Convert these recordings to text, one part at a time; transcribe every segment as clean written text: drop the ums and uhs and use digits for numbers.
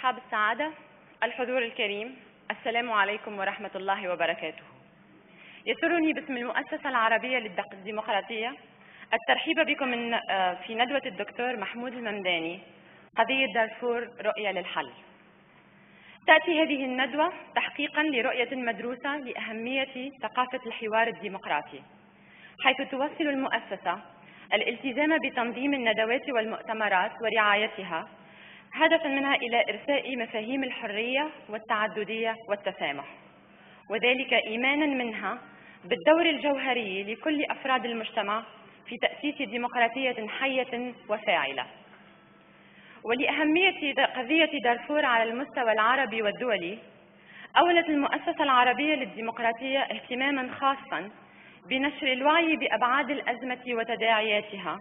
أصحاب السعادة، الحضور الكريم، السلام عليكم ورحمة الله وبركاته. يسرني باسم المؤسسة العربية للديمقراطية الترحيب بكم في ندوة الدكتور محمود الممداني قضية دارفور رؤية للحل. تأتي هذه الندوة تحقيقا لرؤية مدروسة لأهمية ثقافة الحوار الديمقراطي، حيث توصل المؤسسة الالتزام بتنظيم الندوات والمؤتمرات ورعايتها، هدفا منها إلى إرساء مفاهيم الحرية والتعددية والتسامح، وذلك إيمانا منها بالدور الجوهري لكل أفراد المجتمع في تأسيس ديمقراطية حية وفاعلة. ولأهمية قضية دارفور على المستوى العربي والدولي، أولت المؤسسة العربية للديمقراطية اهتماما خاصا بنشر الوعي بأبعاد الأزمة وتداعياتها،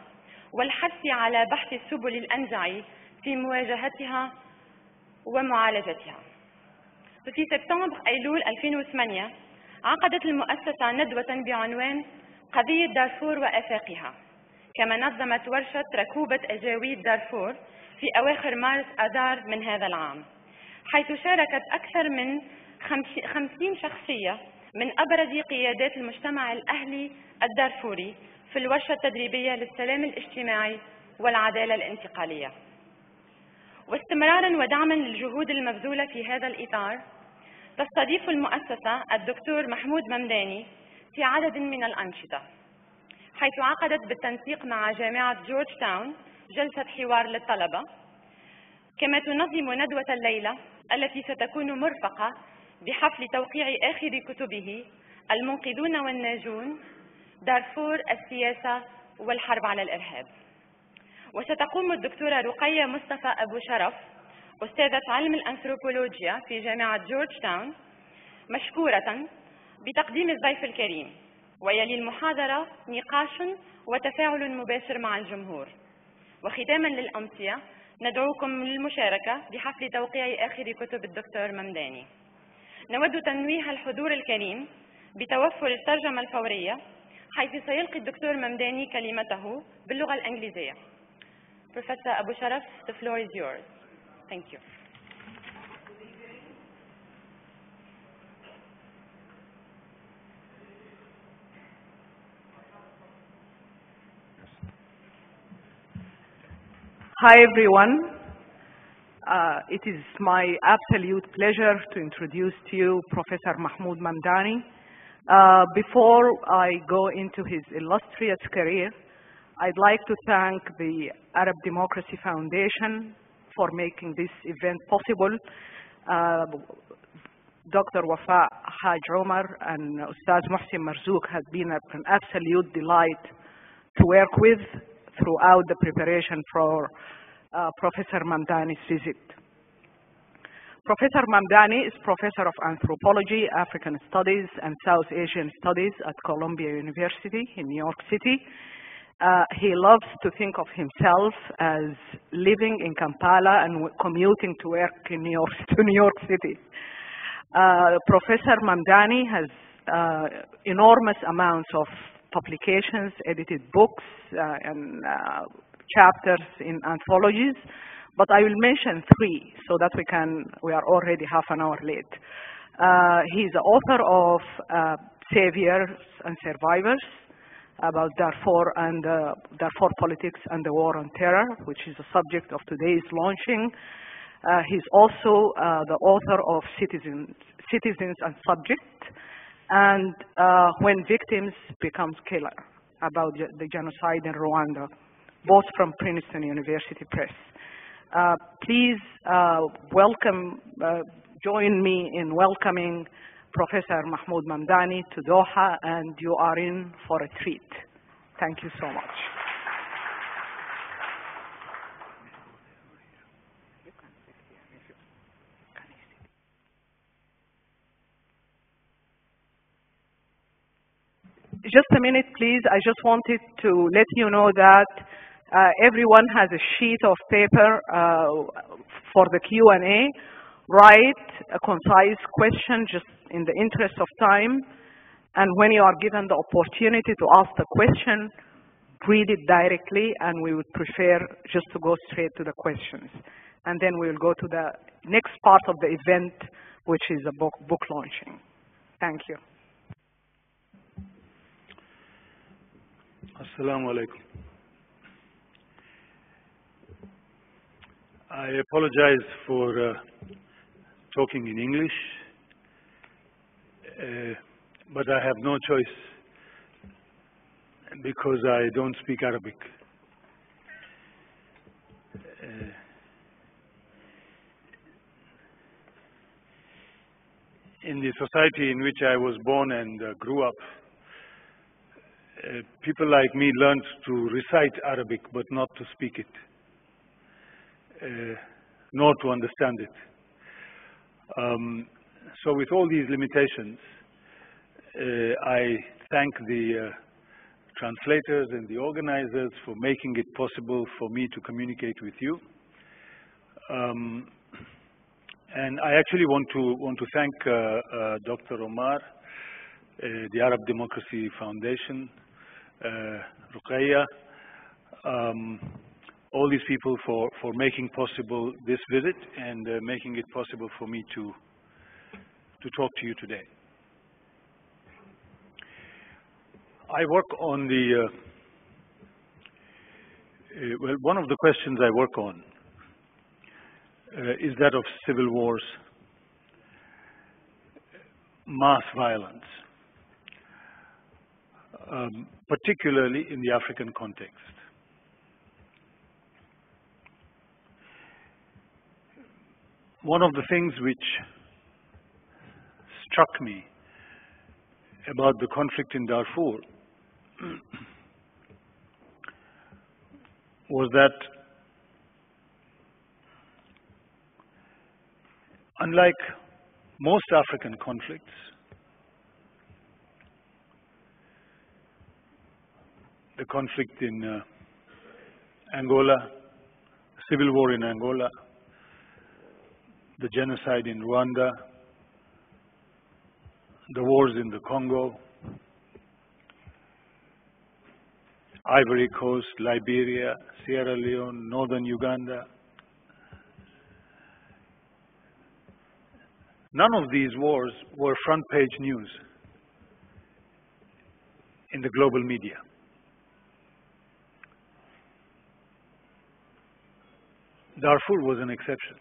والحث على بحث السبل الأنجع في مواجهتها ومعالجتها. في سبتمبر أيلول 2008 عقدت المؤسسة ندوة بعنوان قضية دارفور وآفاقها، كما نظمت ورشة ركوبة أجاويد دارفور في أواخر مارس آذار من هذا العام، حيث شاركت أكثر من 50 شخصية من أبرز قيادات المجتمع الأهلي الدارفوري في الورشة التدريبية للسلام الاجتماعي والعدالة الانتقالية. واستمرارا ودعما للجهود المبذولة في هذا الإطار، تستضيف المؤسسة الدكتور محمود ممداني في عدد من الأنشطة، حيث عقدت بالتنسيق مع جامعة جورج تاون جلسة حوار للطلبة، كما تنظم ندوة الليلة التي ستكون مرفقة بحفل توقيع آخر كتبه المنقذون والناجون، دارفور السياسة والحرب على الإرهاب. وستقوم الدكتورة رؤية مصطفى أبو شرف أستاذة علم الأنثروبولوجيا في جامعة جورج تاون مشكورة بتقديم الضيف الكريم، ويلي المحاضرة نقاش وتفاعل مباشر مع الجمهور. وختاما للأمسية ندعوكم للمشاركة بحفل توقيع آخر كتب الدكتور ممداني. نود تنويه الحضور الكريم بتوفر الترجمة الفورية، حيث سيلقي الدكتور ممداني كلمته باللغة الإنجليزية. Professor Abu Sharaf, the floor is yours. Thank you. Hi everyone. It is my absolute pleasure to introduce to you Professor Mahmoud Mamdani. Before I go into his illustrious career, I'd like to thank the Arab Democracy Foundation for making this event possible. Dr. Wafa Haj Omar and Ustaz Muhsin Marzouk have been an absolute delight to work with throughout the preparation for Professor Mamdani's visit. Professor Mamdani is Professor of Anthropology, African Studies, and South Asian Studies at Columbia University in New York City. He loves to think of himself as living in Kampala and commuting to work in New York City. Professor Mamdani has enormous amounts of publications, edited books, and chapters in anthologies, but I will mention three so that we are already half an hour late. He's the author of Saviors and Survivors, about Darfur and Darfur politics and the war on terror, which is the subject of today's launching. He's also the author of Citizens and Subject, and When Victims Become Killer, about the genocide in Rwanda, both from Princeton University Press. Please join me in welcoming Professor Mahmoud Mamdani to Doha, and you are in for a treat. Thank you so much. Just a minute, please. I just wanted to let you know that everyone has a sheet of paper for the Q&A. Write a concise question just in the interest of time, and when you are given the opportunity to ask the question, read it directly, and we would prefer just to go straight to the questions. and then we'll go to the next part of the event, which is a book launching. Thank you. Assalamu alaikum. I apologize for talking in English, but I have no choice because I don't speak Arabic. In the society in which I was born and grew up, people like me learned to recite Arabic but not to speak it, nor to understand it. So with all these limitations, I thank the translators and the organizers for making it possible for me to communicate with you. And I actually want to thank Dr. Omar, the Arab Democracy Foundation, Rؤية, all these people for making possible this visit and making it possible for me to talk to you today. I work on the, well, one of the questions I work on is that of civil wars, mass violence, particularly in the African context. One of the things which struck me about the conflict in Darfur was that unlike most African conflicts, the conflict in Angola, civil war in Angola, the genocide in Rwanda, the wars in the Congo, Ivory Coast, Liberia, Sierra Leone, northern Uganda. None of these wars were front-page news in the global media. Darfur was an exception.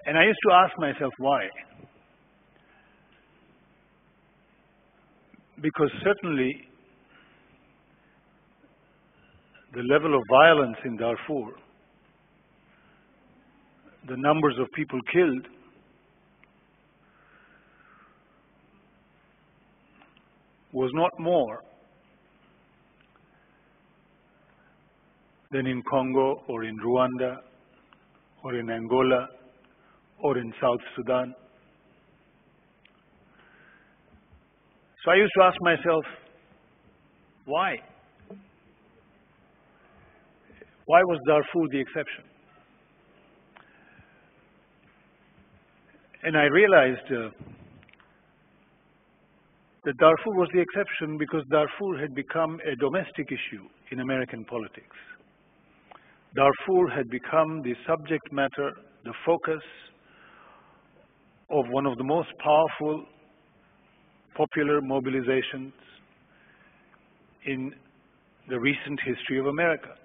And I used to ask myself why. Because certainly the level of violence in Darfur, the numbers of people killed, was not more than in Congo or in Rwanda or in Angola or in South Sudan. So I used to ask myself, why? Why was Darfur the exception? And I realized that Darfur was the exception because Darfur had become a domestic issue in American politics. Darfur had become the subject matter, the focus of one of the most powerful popular mobilizations in the recent history of America,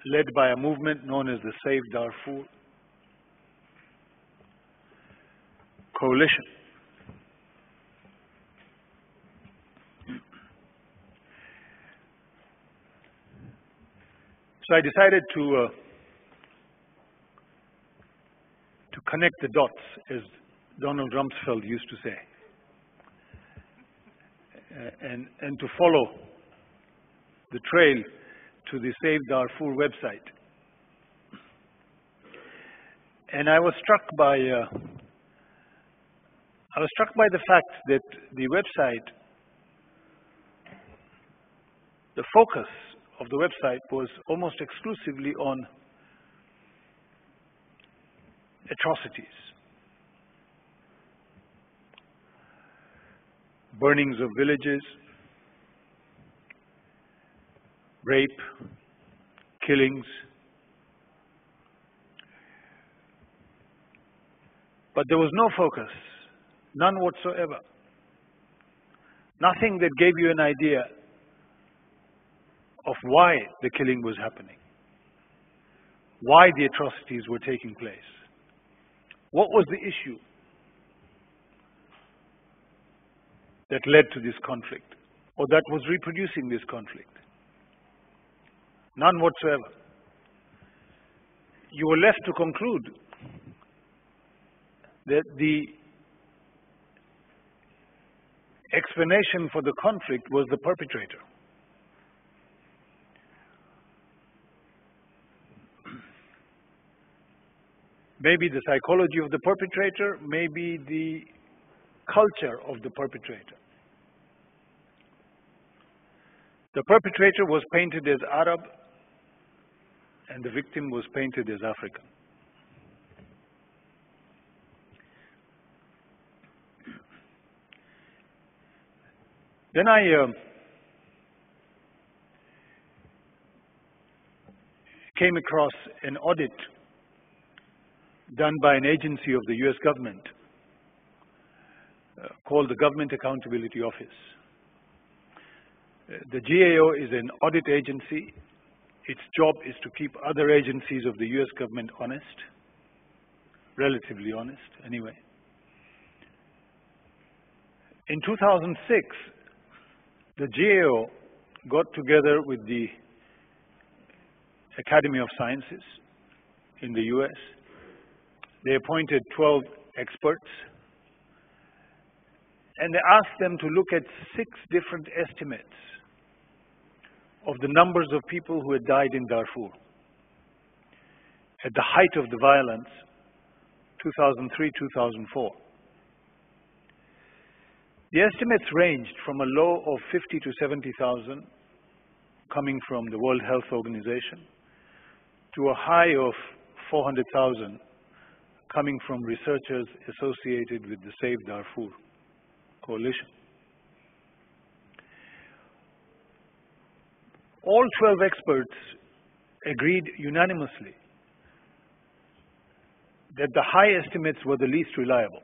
led by a movement known as the Save Darfur Coalition. So I decided to connect the dots, as Donald Rumsfeld used to say, and to follow the trail to the Save Darfur website. And I was struck by the fact that the website, the focus of the website was almost exclusively on atrocities, burnings of villages, rape, killings. But there was no focus, none whatsoever. Nothing that gave you an idea of why the killing was happening, why the atrocities were taking place. What was the issue that led to this conflict, or that was reproducing this conflict? None whatsoever. You were left to conclude that the explanation for the conflict was the perpetrator. Maybe the psychology of the perpetrator, maybe the culture of the perpetrator. The perpetrator was painted as Arab and the victim was painted as African. Then I came across an audit done by an agency of the US government called the Government Accountability Office. The GAO is an audit agency. Its job is to keep other agencies of the US government honest, relatively honest anyway. In 2006, the GAO got together with the Academy of Sciences in the US. They appointed 12 experts and they asked them to look at 6 different estimates of the numbers of people who had died in Darfur at the height of the violence, 2003-2004. The estimates ranged from a low of 50 to 70,000 coming from the World Health Organization to a high of 400,000 coming from researchers associated with the Save Darfur coalition. All 12 experts agreed unanimously that the high estimates were the least reliable.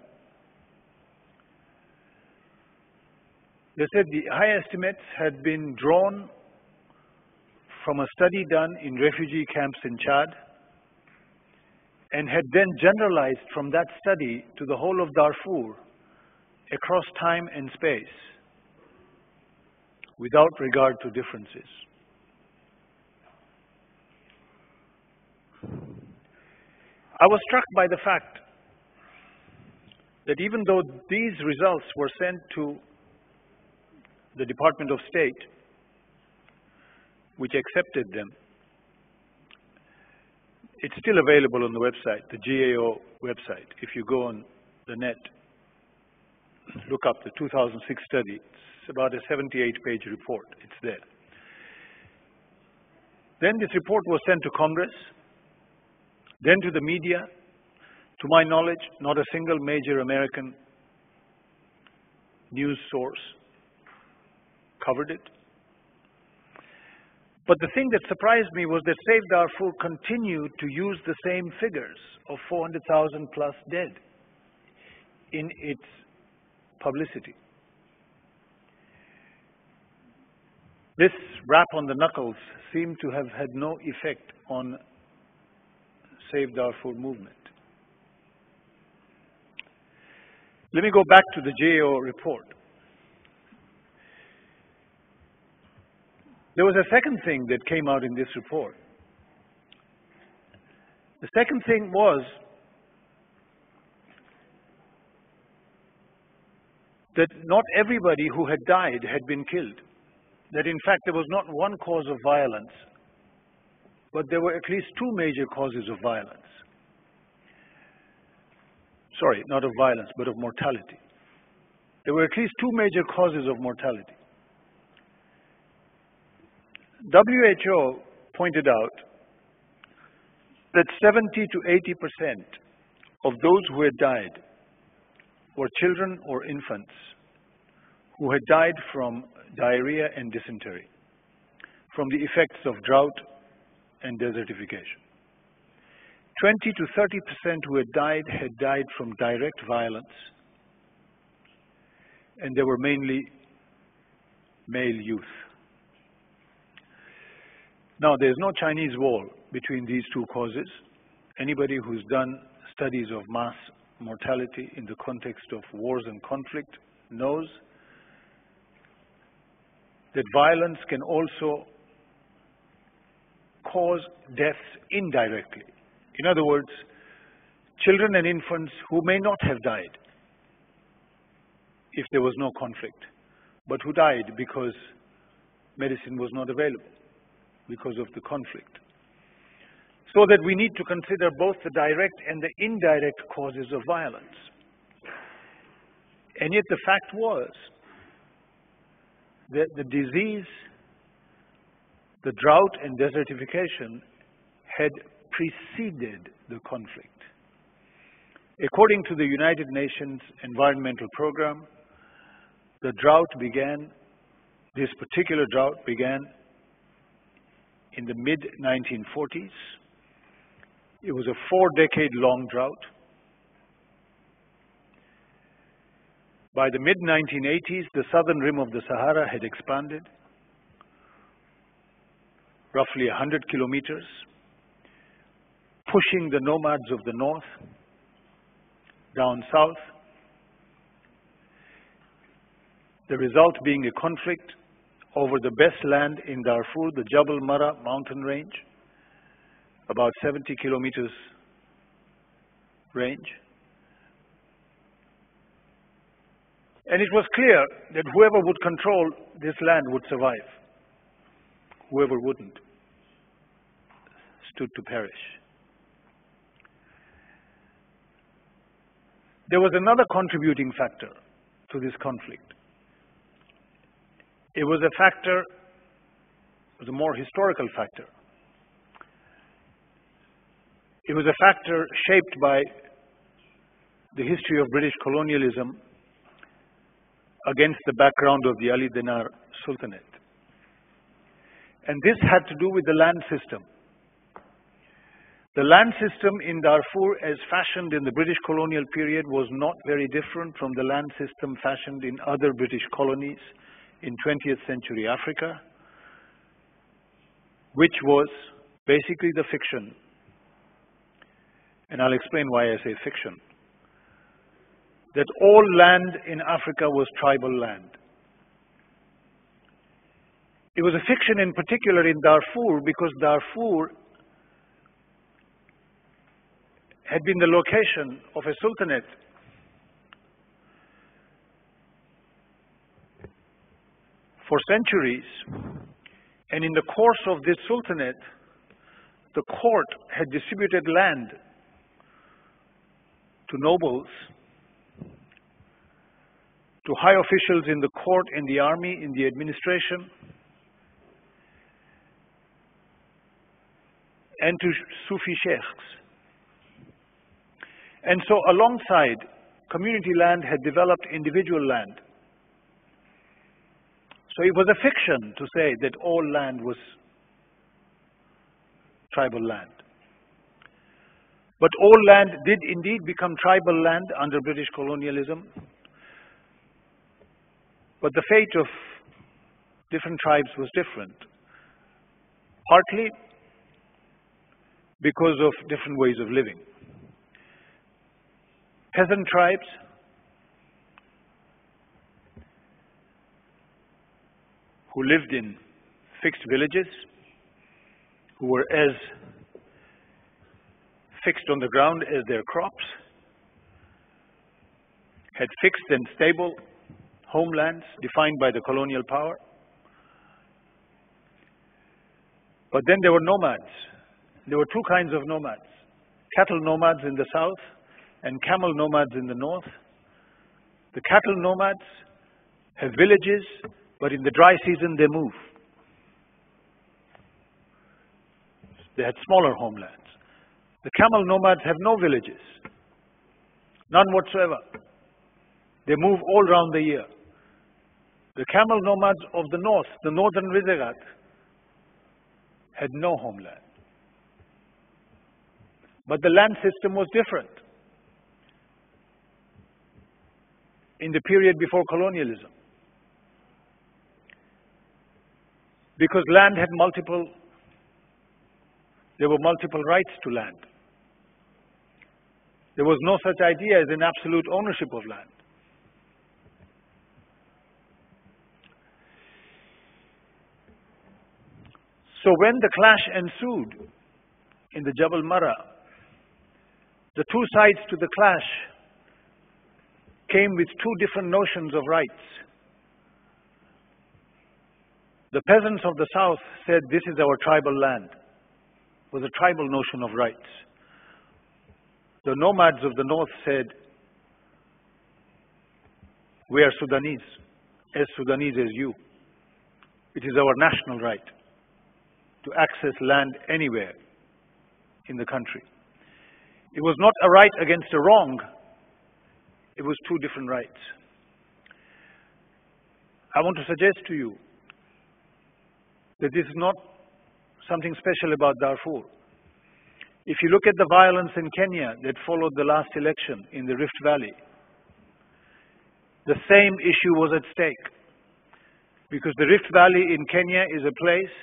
They said the high estimates had been drawn from a study done in refugee camps in Chad and had then generalized from that study to the whole of Darfur across time and space without regard to differences. I was struck by the fact that even though these results were sent to the Department of State, which accepted them, it's still available on the website, the GAO website. If you go on the net, look up the 2006 study. It's about a 78-page report. It's there. Then this report was sent to Congress, then to the media. To my knowledge, not a single major American news source covered it. But the thing that surprised me was that Save Darfur continued to use the same figures of 400,000 plus dead in its publicity. This rap on the knuckles seemed to have had no effect on Save Darfur movement. Let me go back to the GAO report. There was a second thing that came out in this report. The second thing was that not everybody who had died had been killed. That in fact there was not one cause of violence, but there were at least 2 major causes of violence. Sorry, not of violence, but of mortality. There were at least 2 major causes of mortality. WHO pointed out that 70 to 80% of those who had died were children or infants who had died from diarrhea and dysentery. from the effects of drought and desertification. 20 to 30% who had died from direct violence, and they were mainly male youth. Now, there's no Chinese wall between these two causes. Anybody who's done studies of mass mortality in the context of wars and conflict knows that violence can also cause deaths indirectly. In other words, children and infants who may not have died if there was no conflict, but who died because medicine was not available because of the conflict. So that we need to consider both the direct and the indirect causes of violence. And yet the fact was that the disease, the drought and desertification had preceded the conflict. According to the United Nations Environmental Program, the drought began, this particular drought began in the mid-1940s. It was a 4-decade-long drought. By the mid-1980s, the southern rim of the Sahara had expanded, roughly 100 kilometers, pushing the nomads of the north down south. The result being a conflict over the best land in Darfur, the Jabal Mara mountain range, about 70 kilometers range. And it was clear that whoever would control this land would survive. Whoever wouldn't stood to perish. There was another contributing factor to this conflict. It was a factor, it was a more historical factor. It was a factor shaped by the history of British colonialism against the background of the Ali Dinar Sultanate. And this had to do with the land system. The land system in Darfur, as fashioned in the British colonial period, was not very different from the land system fashioned in other British colonies in 20th century Africa, which was basically the fiction. And I'll explain why I say fiction. That all land in Africa was tribal land. It was a fiction in particular in Darfur because Darfur had been the location of a sultanate for centuries, and in the course of this sultanate, the court had distributed land to nobles, to high officials in the court, in the army, in the administration, and to Sufi sheikhs. And so alongside community land had developed individual land. So it was a fiction to say that all land was tribal land. But all land did indeed become tribal land under British colonialism. But the fate of different tribes was different. Partly because of different ways of living. Peasant tribes who lived in fixed villages, who were as fixed on the ground as their crops, had fixed and stable homelands defined by the colonial power. But then there were nomads. There were two kinds of nomads. Cattle nomads in the south and camel nomads in the north. The cattle nomads have villages, but in the dry season they move. They had smaller homelands. The camel nomads have no villages, none whatsoever. They move all around the year. The camel nomads of the north, the northern Rizegat, had no homeland. But the land system was different in the period before colonialism, because land had there were multiple rights to land. There was no such idea as an absolute ownership of land. So when the clash ensued in the Jabal Mara, the two sides to the clash came with two different notions of rights. The peasants of the south said, this is our tribal land. It was a tribal notion of rights. The nomads of the north said, we are Sudanese as you. It is our national right to access land anywhere in the country. It was not a right against a wrong. It was two different rights. I want to suggest to you that this is not something special about Darfur. If you look at the violence in Kenya that followed the last election in the Rift Valley, the same issue was at stake. Because the Rift Valley in Kenya is a place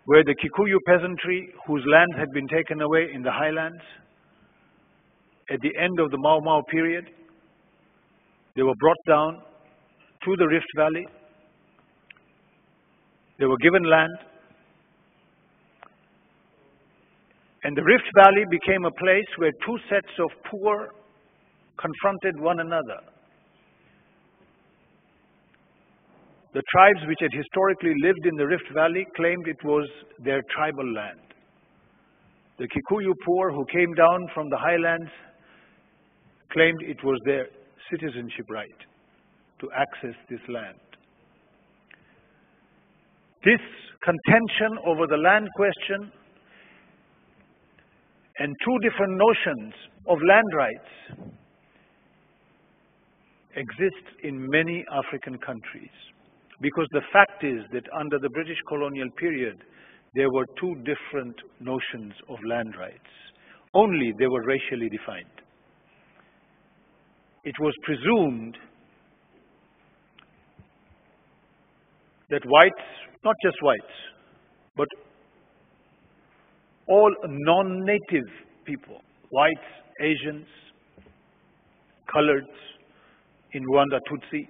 where the Kikuyu peasantry, whose land had been taken away in the highlands, at the end of the Mau Mau period, they were brought down to the Rift Valley. They were given land. And the Rift Valley became a place where two sets of poor confronted one another. The tribes which had historically lived in the Rift Valley claimed it was their tribal land. The Kikuyu poor who came down from the highlands claimed it was their citizenship right to access this land. This contention over the land question and two different notions of land rights exist in many African countries. Because the fact is that under the British colonial period, there were two different notions of land rights. Only they were racially defined. It was presumed that whites, not just whites, but all non-native people, whites, Asians, coloreds, in Rwanda, Tutsi,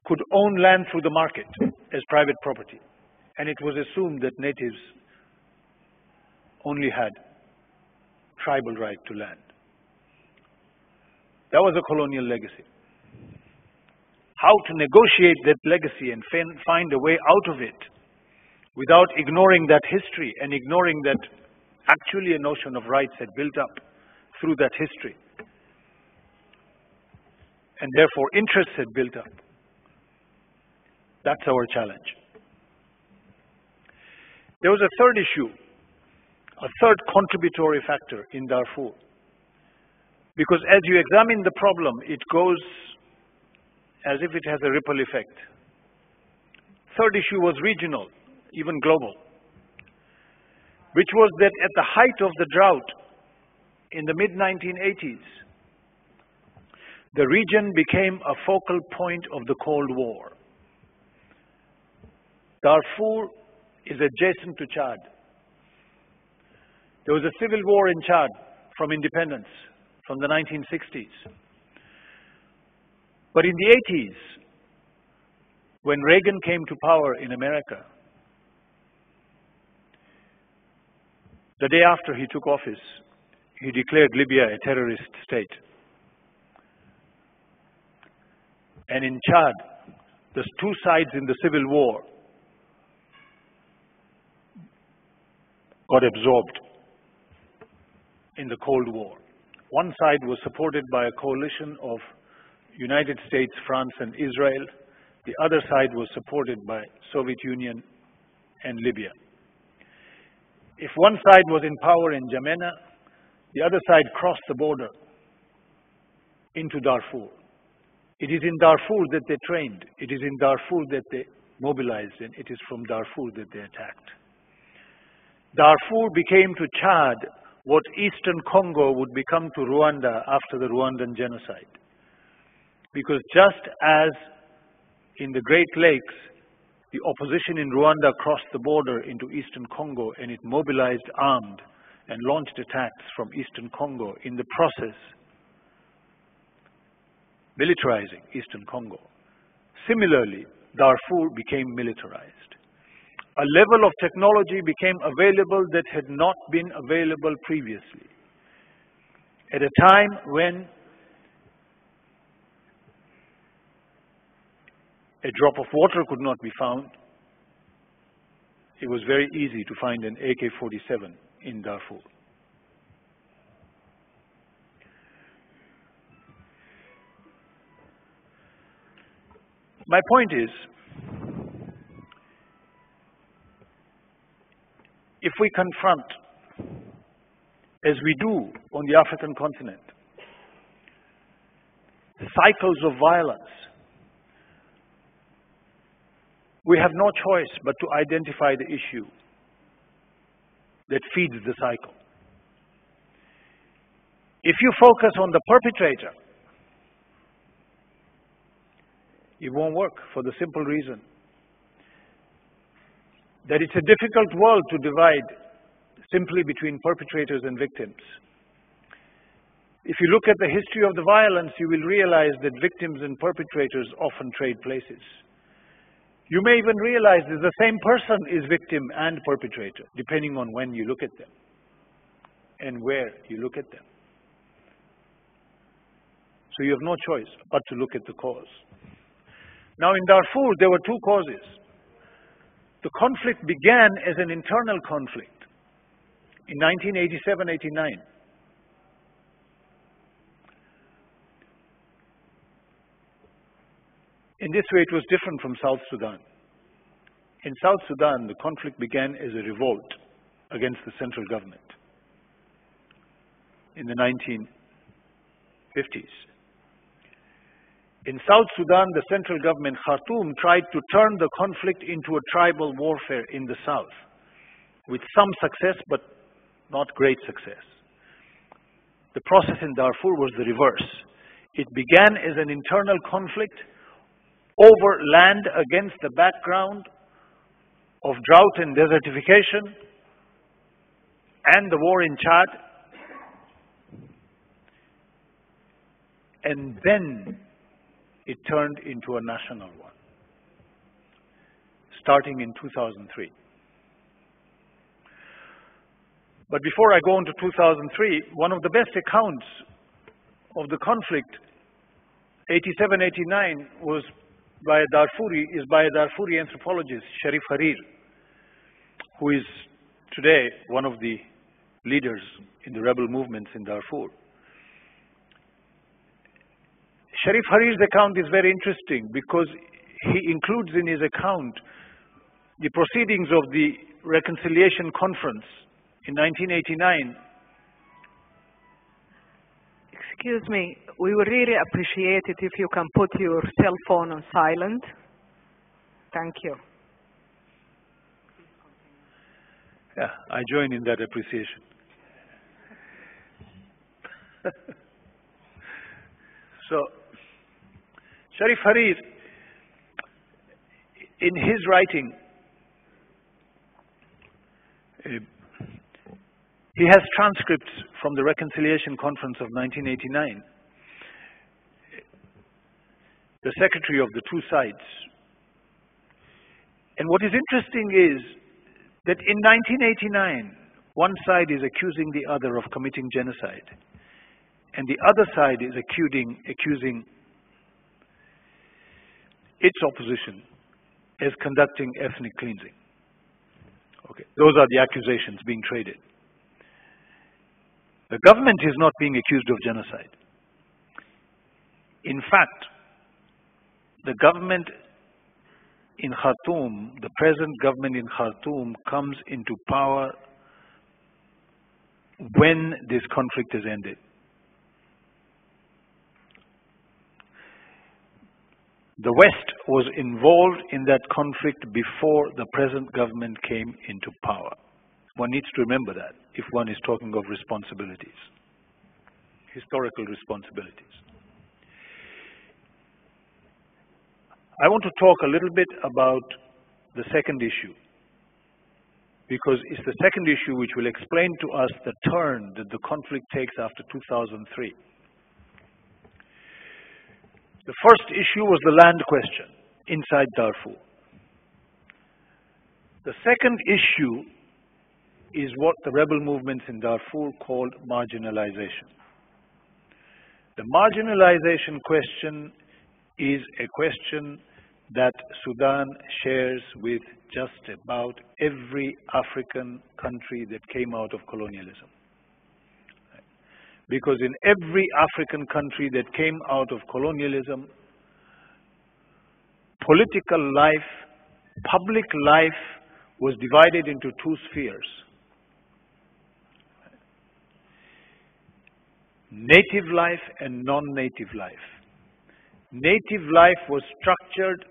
could own land through the market as private property. And it was assumed that natives only had tribal right to land. That was a colonial legacy. How to negotiate that legacy and find a way out of it without ignoring that history and ignoring that actually a notion of rights had built up through that history. And therefore interests had built up. That's our challenge. There was a third issue, a third contributory factor in Darfur. Because as you examine the problem, it goes as if it has a ripple effect. Third issue was regional, even global, which was that at the height of the drought in the mid-1980s, the region became a focal point of the Cold War. Darfur is adjacent to Chad. There was a civil war in Chad from independence, from the 1960s. But in the 80s, when Reagan came to power in America, the day after he took office, he declared Libya a terrorist state. And in Chad, the two sides in the civil war got absorbed in the Cold War. One side was supported by a coalition of United States, France, and Israel. The other side was supported by Soviet Union and Libya. If one side was in power in N'Djamena, the other side crossed the border into Darfur. It is in Darfur that they trained. It is in Darfur that they mobilized, and it is from Darfur that they attacked. Darfur became to Chad what Eastern Congo would become to Rwanda after the Rwandan genocide. Because just as in the Great Lakes, the opposition in Rwanda crossed the border into Eastern Congo and it mobilized armed and launched attacks from Eastern Congo, in the process militarizing Eastern Congo. Similarly, Darfur became militarized. A level of technology became available that had not been available previously. At a time when a drop of water could not be found, it was very easy to find an AK-47 in Darfur. My point is, if we confront, as we do on the African continent, cycles of violence, we have no choice but to identify the issue that feeds the cycle. If you focus on the perpetrator, it won't work, for the simple reason that it's a difficult world to divide simply between perpetrators and victims. If you look at the history of the violence, you will realize that victims and perpetrators often trade places. You may even realize that the same person is victim and perpetrator, depending on when you look at them and where you look at them. So you have no choice but to look at the cause. Now in Darfur, there were two causes. The conflict began as an internal conflict in 1987-89. In this way, it was different from South Sudan. In South Sudan, the conflict began as a revolt against the central government in the 1950s. In South Sudan, the central government, Khartoum, tried to turn the conflict into a tribal warfare in the south, with some success, but not great success. The process in Darfur was the reverse. It began as an internal conflict over land against the background of drought and desertification and the war in Chad. And then it turned into a national one, starting in 2003. But before I go into 2003, one of the best accounts of the conflict, 87-89, was by a Darfuri anthropologist, Sharif Harir, who is today one of the leaders in the rebel movements in Darfur. Sharif Harir's account is very interesting because he includes in his account the proceedings of the Reconciliation Conference in 1989. Excuse me, we would really appreciate it if you can put your cell phone on silent. Thank you. Yeah, I join in that appreciation. So, Sharif Harir, in his writing, he has transcripts from the Reconciliation Conference of 1989. The secretary of the two sides. And what is interesting is that in 1989, one side is accusing the other of committing genocide, and the other side is accusing its opposition as conducting ethnic cleansing. Okay, those are the accusations being traded. The government is not being accused of genocide. In fact, the government in Khartoum, the present government in Khartoum, comes into power when this conflict has ended. The West was involved in that conflict before the present government came into power. One needs to remember that if one is talking of responsibilities, historical responsibilities. I want to talk a little bit about the second issue, because it's the second issue which will explain to us the turn that the conflict takes after 2003. The first issue was the land question inside Darfur. The second issue is what the rebel movements in Darfur called marginalization. The marginalization question is a question that Sudan shares with just about every African country that came out of colonialism. Because in every African country that came out of colonialism, political life, public life was divided into two spheres. Native life and non-native life. Native life was structured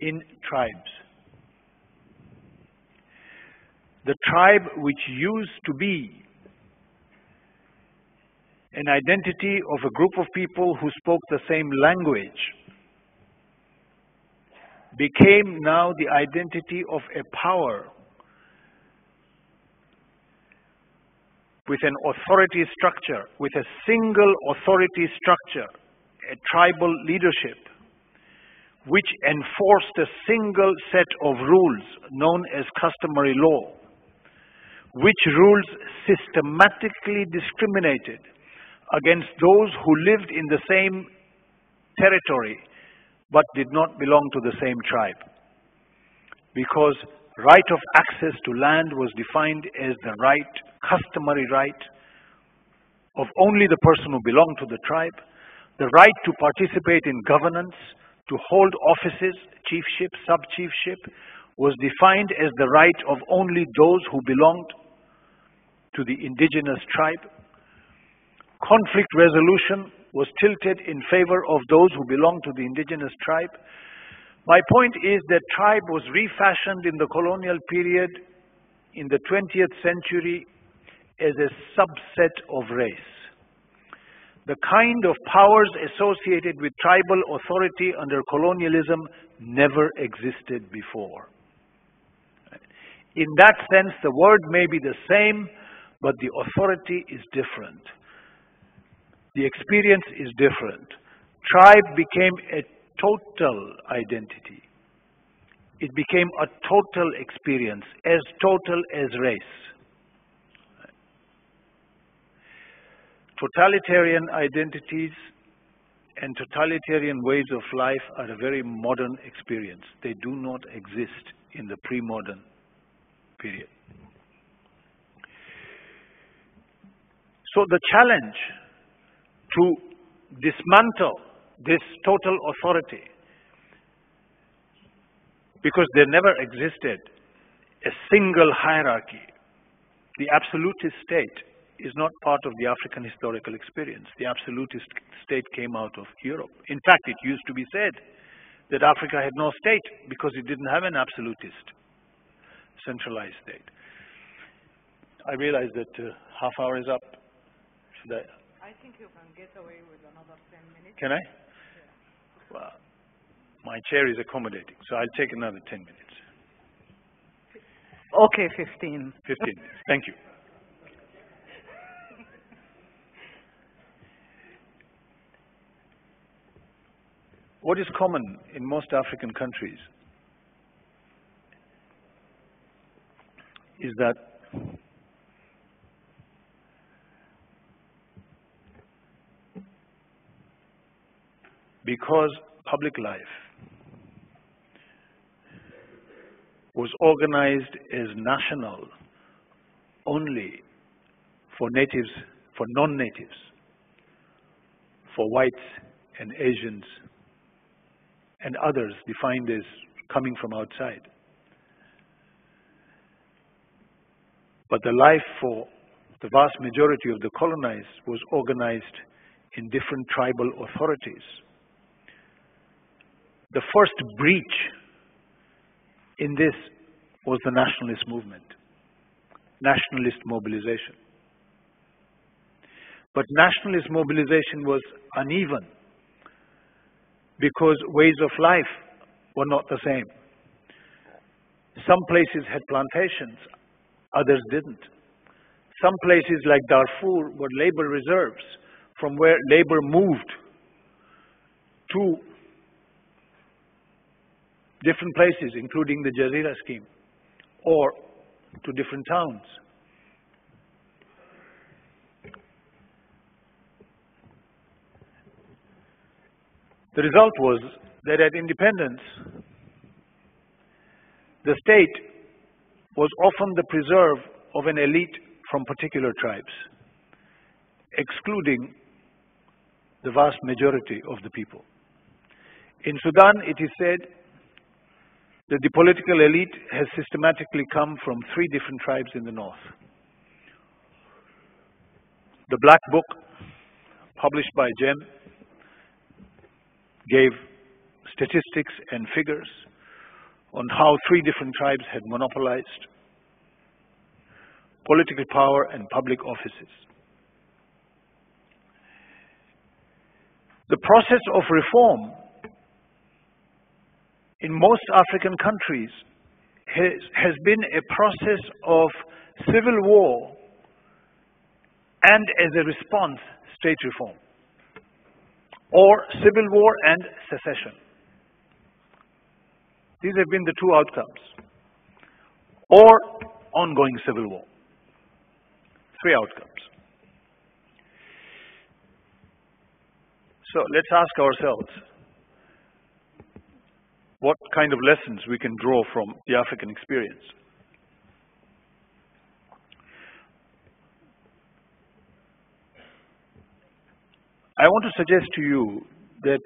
in tribes. The tribe which used to be an identity of a group of people who spoke the same language became now the identity of a power with an authority structure, with a single authority structure, a tribal leadership, which enforced a single set of rules known as customary law, which rules systematically discriminated against those who lived in the same territory but did not belong to the same tribe. Because right of access to land was defined as the right, customary right of only the person who belonged to the tribe, the right to participate in governance, to hold offices, chiefship, sub-chiefship, was defined as the right of only those who belonged to the indigenous tribe. Conflict resolution was tilted in favor of those who belonged to the indigenous tribe. My point is that tribe was refashioned in the colonial period in the 20th century as a subset of race. The kind of powers associated with tribal authority under colonialism never existed before. In that sense, the word may be the same, but the authority is different. The experience is different. Tribe became a total identity. It became a total experience, as total as race. Totalitarian identities and totalitarian ways of life are a very modern experience. They do not exist in the pre-modern period. So the challenge to dismantle this total authority, because there never existed a single hierarchy. The absolutist state is not part of the African historical experience. The absolutist state came out of Europe. In fact, it used to be said that Africa had no state because it didn't have an absolutist centralized state. I realize that half hour is up. Should I think you can get away with another 10 minutes. Can I? Well, my chair is accommodating, so I'll take another 10 minutes. Okay, 15. 15 minutes. Thank you. What is common in most African countries is that because public life was organized as national only for natives, for non-natives, for whites and Asians and others defined as coming from outside. But the life for the vast majority of the colonized was organized in different tribal authorities. the first breach in this was the nationalist movement, nationalist mobilization. But nationalist mobilization was uneven because ways of life were not the same. Some places had plantations, others didn't. Some places like Darfur were labor reserves from where labor moved to different places, including the Jazeera scheme, or to different towns. The result was that at independence, the state was often the preserve of an elite from particular tribes, excluding the vast majority of the people. In Sudan, it is said that the political elite has systematically come from 3 different tribes in the north. The Black Book, published by GEM, gave statistics and figures on how 3 different tribes had monopolized political power and public offices. The process of reform in most African countries has been a process of civil war and, as a response, state reform, or civil war and secession. These have been the 2 outcomes, or ongoing civil war. 3 outcomes. So let's ask ourselves what kind of lessons we can draw from the African experience. I want to suggest to you that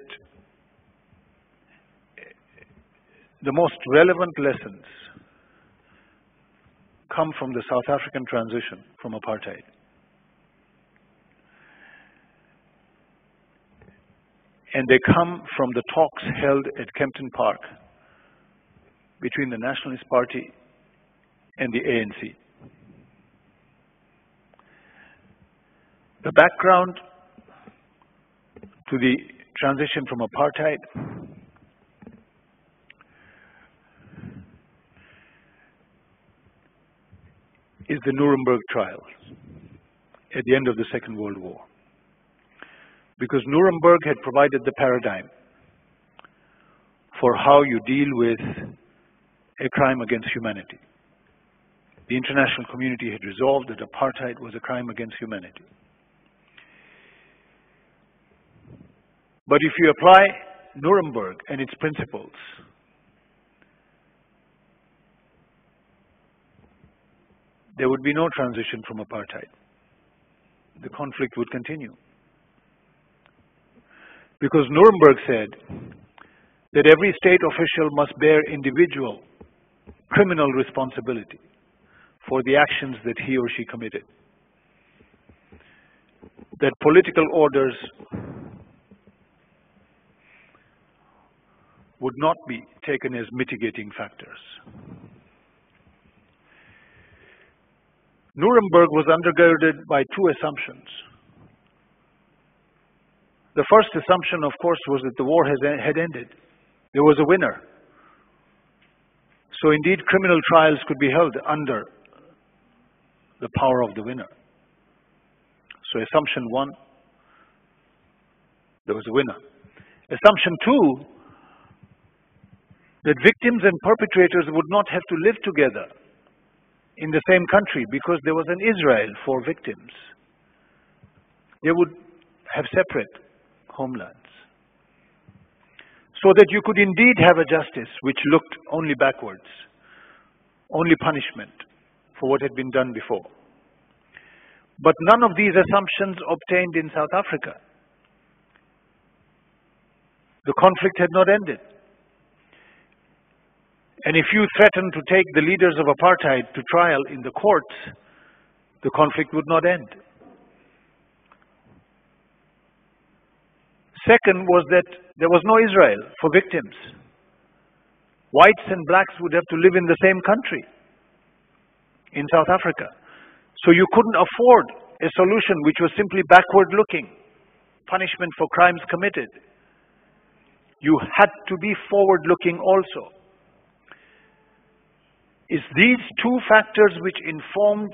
the most relevant lessons come from the South African transition from apartheid. And they come from the talks held at Kempton Park between the Nationalist Party and the ANC. The background to the transition from apartheid is the Nuremberg trials at the end of the Second World War. Because Nuremberg had provided the paradigm for how you deal with a crime against humanity. The international community had resolved that apartheid was a crime against humanity. But if you apply Nuremberg and its principles, there would be no transition from apartheid. The conflict would continue. Because Nuremberg said that every state official must bear individual criminal responsibility for the actions that he or she committed. That political orders would not be taken as mitigating factors. Nuremberg was undergirded by 2 assumptions. The first assumption, of course, was that the war had ended. There was a winner. So indeed, criminal trials could be held under the power of the winner. So assumption 1, there was a winner. Assumption 2, that victims and perpetrators would not have to live together in the same country because there was an Israel for victims. They would have separate homelands. So that you could indeed have a justice which looked only backwards, only punishment for what had been done before. But none of these assumptions obtained in South Africa. The conflict had not ended. And if you threaten to take the leaders of apartheid to trial in the courts, the conflict would not end. Second was that there was no Israel for victims. Whites and blacks would have to live in the same country, in South Africa. So you couldn't afford a solution which was simply backward-looking, punishment for crimes committed. You had to be forward-looking also. It's these two factors which informed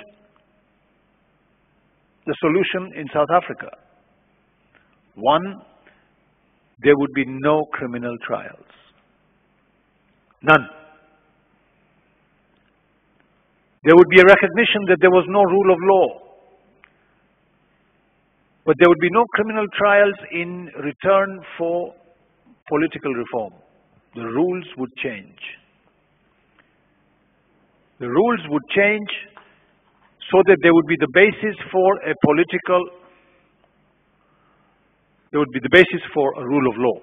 the solution in South Africa. One, there would be no criminal trials. None. There would be a recognition that there was no rule of law. But there would be no criminal trials in return for political reform. The rules would change. The rules would change so that there would be the basis for a political, there would be the basis for a rule of law.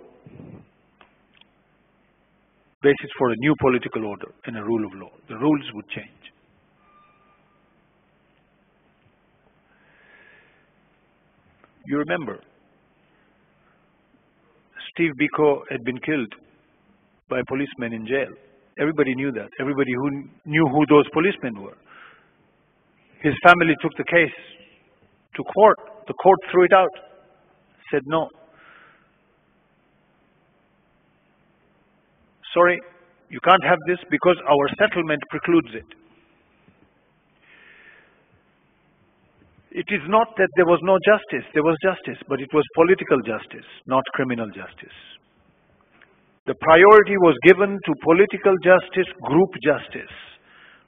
Basis for a new political order and a rule of law. The rules would change. You remember, Steve Biko had been killed by policemen in jail. Everybody knew that. Everybody who knew who those policemen were. His family took the case to court. The court threw it out, said no. Sorry, you can't have this because our settlement precludes it. It is not that there was no justice. There was justice, but it was political justice, not criminal justice. The priority was given to political justice, group justice,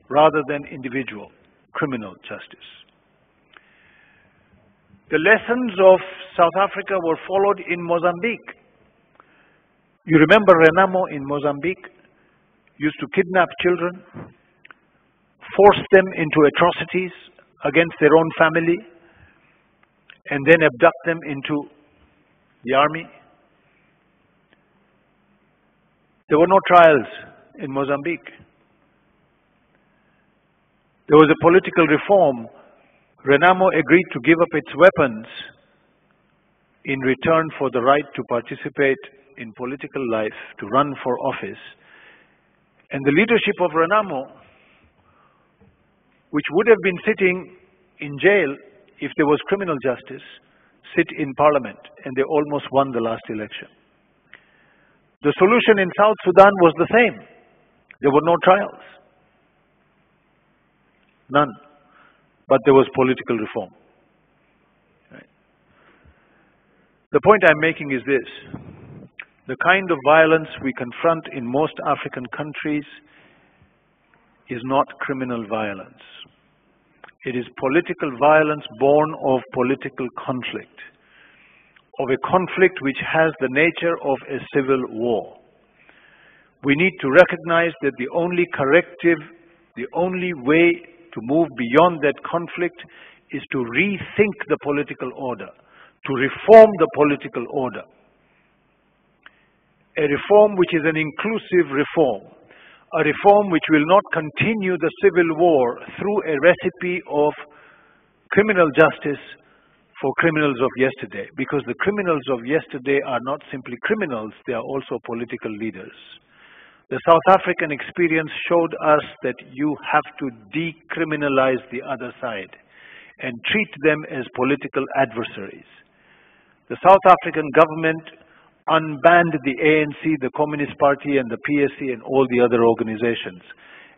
rather than individual criminal justice. The lessons of South Africa were followed in Mozambique. You remember Renamo in Mozambique used to kidnap children, force them into atrocities against their own family, and then abduct them into the army. There were no trials in Mozambique. There was a political reform. Renamo agreed to give up its weapons in return for the right to participate in political life, to run for office. And the leadership of Renamo, which would have been sitting in jail if there was criminal justice, sit in parliament, and they almost won the last election. The solution in South Sudan was the same. There were no trials. None. But there was political reform. Right. The point I'm making is this. The kind of violence we confront in most African countries is not criminal violence. It is political violence born of political conflict, of a conflict which has the nature of a civil war. We need to recognize that the only corrective, the only way to move beyond that conflict is to rethink the political order, to reform the political order. A reform which is an inclusive reform, a reform which will not continue the civil war through a recipe of criminal justice for criminals of yesterday, because the criminals of yesterday are not simply criminals, they are also political leaders. The South African experience showed us that you have to decriminalize the other side and treat them as political adversaries. The South African government unbanned the ANC, the Communist Party, and the PSC, and all the other organizations.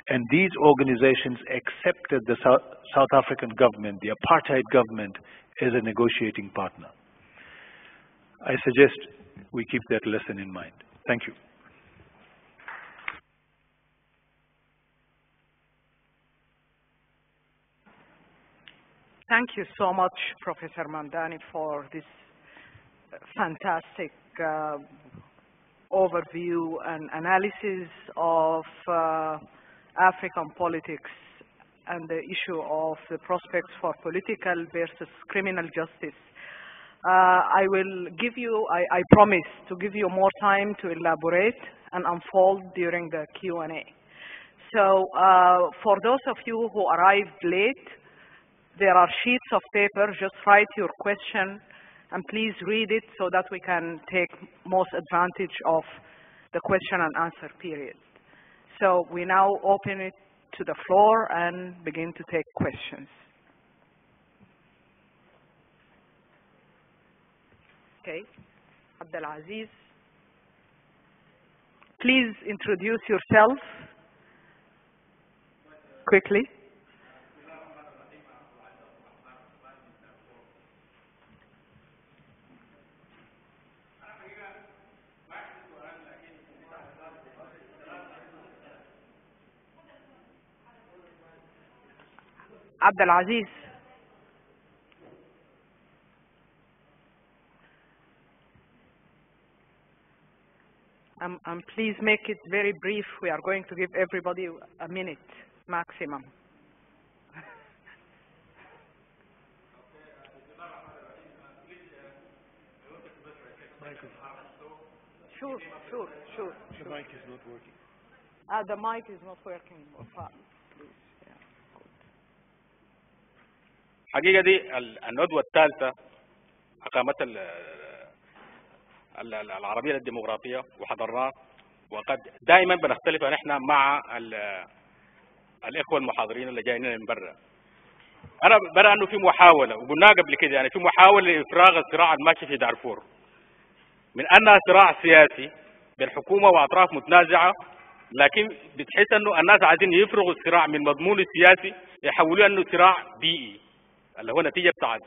And these organizations accepted the South African government, the apartheid government, as a negotiating partner. I suggest we keep that lesson in mind. Thank you. Thank you so much, Professor Mamdani, for this fantastic overview and analysis of African politics and the issue of the prospects for political versus criminal justice. I will give you, I promise to give you more time to elaborate and unfold during the Q&A. So for those of you who arrived late, there are sheets of paper. Just write your question and please read it so that we can take most advantage of the question and answer period. So we now open it to the floor and begin to take questions. Okay, Abdelaziz, please introduce yourself quickly. Abdelaziz. And please make it very brief. We are going to give everybody a minute maximum. Sure. The mic is not working. The mic is not working. حقيقة دي الندوة الثالثة أقامت العربية الديمقراطية وحضرناه، وقد دائما بنختلف نحن مع الإخوة المحاضرين اللي جايين من برا. أنا برى أنه في محاولة، وقلناها قبل كده، يعني في محاولة لإفراغ الصراع الماشي في دارفور من أنها صراع سياسي بين حكومة وأطراف متنازعة، لكن بتحس أنه الناس عايزين يفرغوا الصراع من مضمونه السياسي يحولوه أنه صراع بيئي، اللي هو نتيجة بتاعت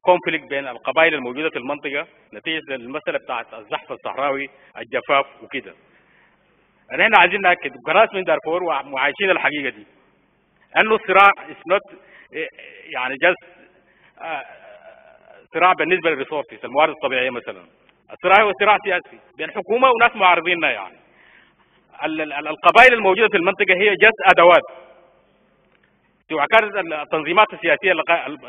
كونفليكت بين القبائل الموجودة في المنطقة، نتيجة المسألة بتاعت الزحف الصحراوي، الجفاف وكده. احنا عايزين نأكد كناس من دارفور وعايشين الحقيقة دي أنه الصراع يعني جز صراع بالنسبة للريسورسز الموارد الطبيعية مثلا. الصراع هو صراع سياسي بين حكومة وناس معارضيننا. يعني القبائل الموجودة في المنطقة هي جز أدوات. سواء كانت التنظيمات السياسية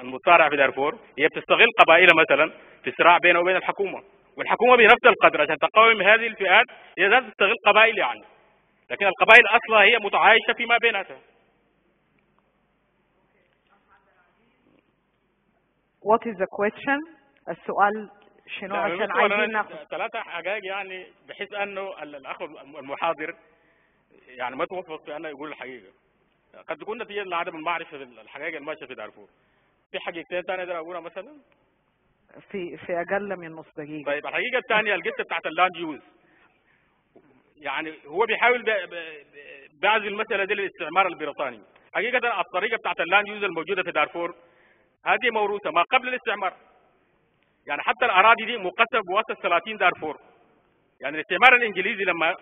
المصارعة في دارفور هي بتستغل قبائلها مثلا في الصراع بينها وبين الحكومة، والحكومة بنفس القدر عشان تقاوم هذه الفئات هي ذات تستغل قبائل يعني، لكن القبائل أصلها هي متعايشة فيما بينها. What is the question? السؤال شنو عشان عايزين ناخذ 3 حقائق، يعني بحيث انه الاخ المحاضر يعني ما توفق في انه يقول الحقيقه، قد تكون نتيجه لعدم المعرفه بالحقائق الماشيه في دارفور. في حقيقتين ثانيه اقدر اقولها مثلا في اقل من نص دقيقه. طيب الحقيقه الثانيه القصه بتاعت اللاند يوز، يعني هو بيحاول بعزل المساله دي للاستعمار البريطاني. حقيقه الطريقه بتاعت اللاند يوز الموجوده في دارفور هذه موروثه ما قبل الاستعمار، يعني حتى الاراضي دي مقسمه بواسطه 30 دارفور. يعني الاستعمار الانجليزي لما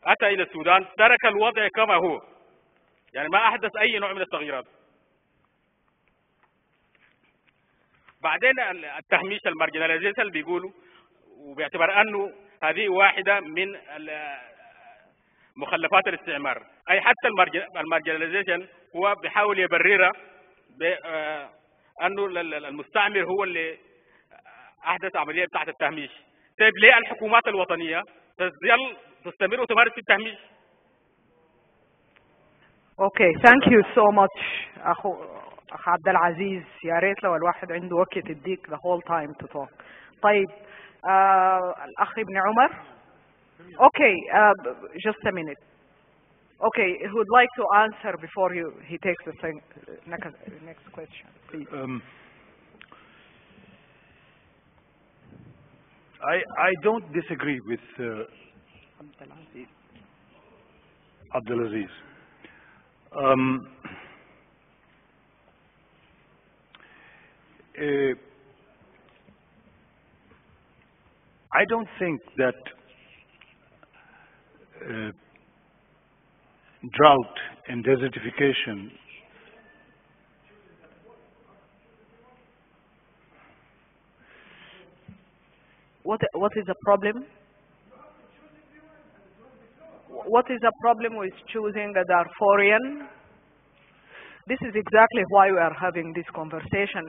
اتى الى السودان ترك الوضع كما هو، يعني ما احدث اي نوع من التغييرات. بعدين التهميش المارجناليزيشن اللي بيقولوا، وبيعتبر انه هذه واحده من مخلفات الاستعمار، اي حتى المارجناليزيشن هو بيحاول يبررها بانه المستعمر هو اللي احدث عمليه بتاعت التهميش. طيب ليه الحكومات الوطنيه تظل تستمر وتمارس في التهميش؟ اوكي ثانك يو سو ماتش اخ عبد العزيز. يا ريت لو الواحد عنده وقت يديك the whole time to talk. طيب الاخ ابن عمر. اوكي just a minute. Okay, who would like to answer before he takes the next question, please? I don't disagree with Abdelaziz. I don't think that drought and desertification What is the problem? What is the problem with choosing a Darfurian? This is exactly why we are having this conversation.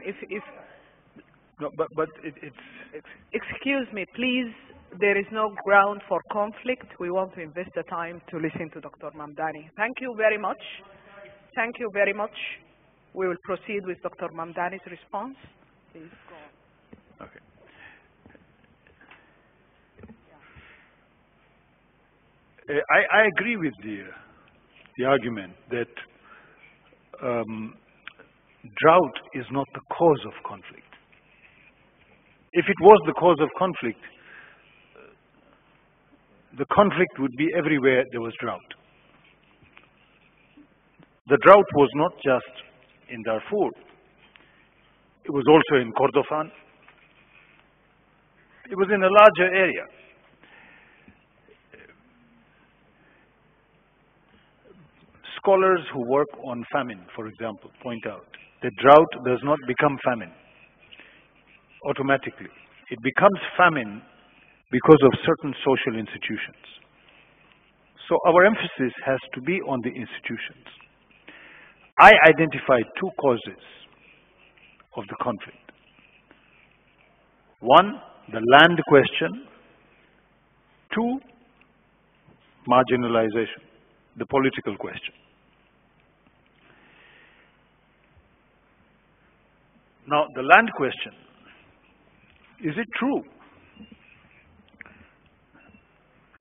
No, but it's... Excuse me, please. There is no ground for conflict. We want to invest the time to listen to Dr. Mamdani. Thank you very much. Thank you very much. We will proceed with Dr. Mamdani's response. Please go on. Okay. I agree with the argument that drought is not the cause of conflict. If it was the cause of conflict, the conflict would be everywhere there was drought. The drought was not just in Darfur. It was also in Kordofan. It was in a larger area. Scholars who work on famine, for example, point out that drought does not become famine automatically. It becomes famine because of certain social institutions. So our emphasis has to be on the institutions. I identified two causes of the conflict. One, the land question. Two, marginalization, the political question. Now, the land question. Is it true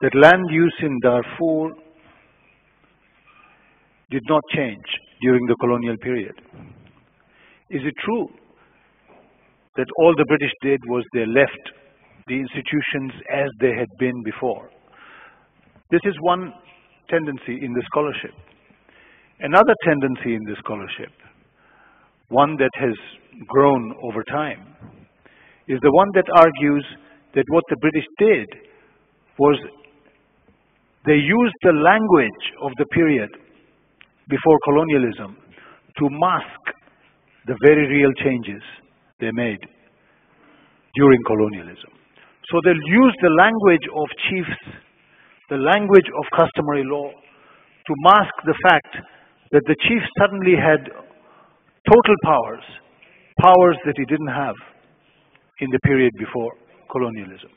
that land use in Darfur did not change during the colonial period? Is it true that all the British did was they left the institutions as they had been before? This is one tendency in the scholarship. Another tendency in the scholarship, one that has grown over time, is the one that argues that what the British did was they used the language of the period before colonialism to mask the very real changes they made during colonialism. So they'll use the language of chiefs, the language of customary law, to mask the fact that the chief suddenly had total powers, powers that he didn't have in the period before colonialism.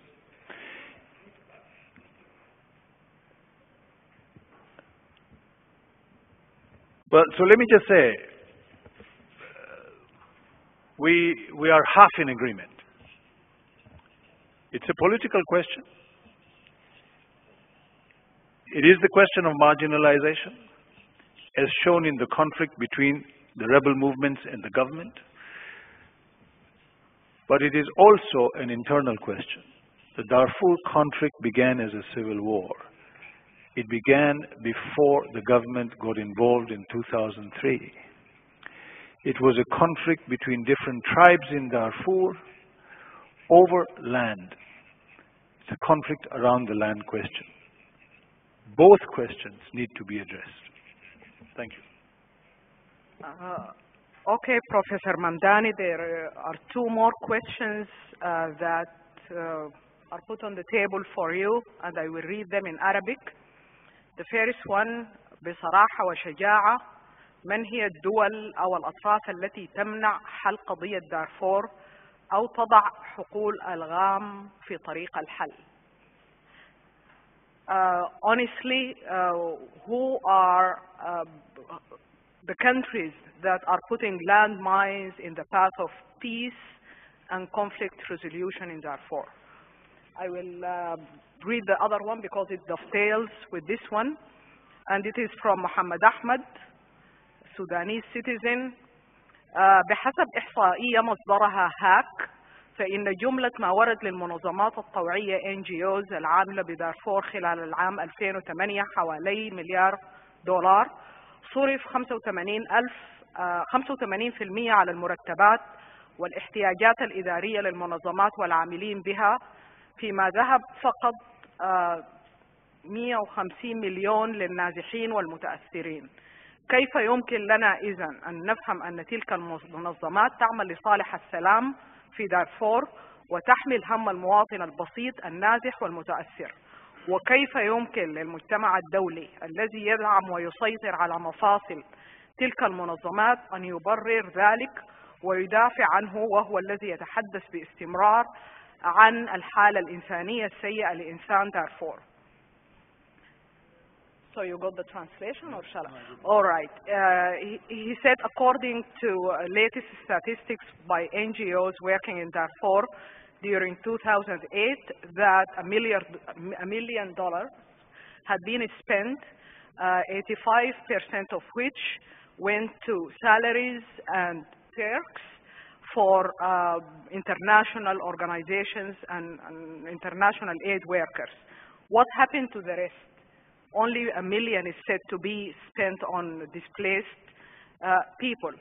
Well, so let me just say, we are half in agreement. It's a political question. It is the question of marginalization, as shown in the conflict between the rebel movements and the government. But it is also an internal question. The Darfur conflict began as a civil war. It began before the government got involved in 2003. It was a conflict between different tribes in Darfur over land. It's a conflict around the land question. Both questions need to be addressed. Thank you. Okay, Professor Mamdani, there are two more questions that are put on the table for you, and I will read them in Arabic. The first one, بصراحة وشجاعة، من هي الدول أو الأطراف التي تمنع حل قضية دارفور أو تضع حقول ألغام في طريق الحل؟ Honestly, who are the countries that are putting landmines in the path of peace and conflict resolution in Darfur? I will read the other one because it dovetails with this one, and it is from Muhammad Ahmed, Sudanese citizen. بحسب إحصائية مصدرها هاك، فإن جملة ما ورد للمنظمات الطوعية NGOs العاملة بدارفور خلال العام 2008 حوالي $1 مليار، صرف 85% على المرتبات والاحتياجات الإدارية للمنظمات والعاملين بها، فيما ذهب فقط 150 مليون للنازحين والمتأثرين. كيف يمكن لنا إذن أن نفهم أن تلك المنظمات تعمل لصالح السلام في دارفور وتحمل هم المواطن البسيط النازح والمتأثر؟ وكيف يمكن للمجتمع الدولي الذي يدعم ويسيطر على مفاصل تلك المنظمات أن يبرر ذلك ويدافع عنه، وهو الذي يتحدث باستمرار عن الحالة الإنسانية السيئة لإنسان دارفور؟ So you got the translation, or shall I? All right. He said, according to latest statistics by NGOs working in Darfur during 2008, that $1 million had been spent, 85% of which went to salaries and perks for international organizations and international aid workers. What happened to the rest? Only $1 million is said to be spent on displaced people.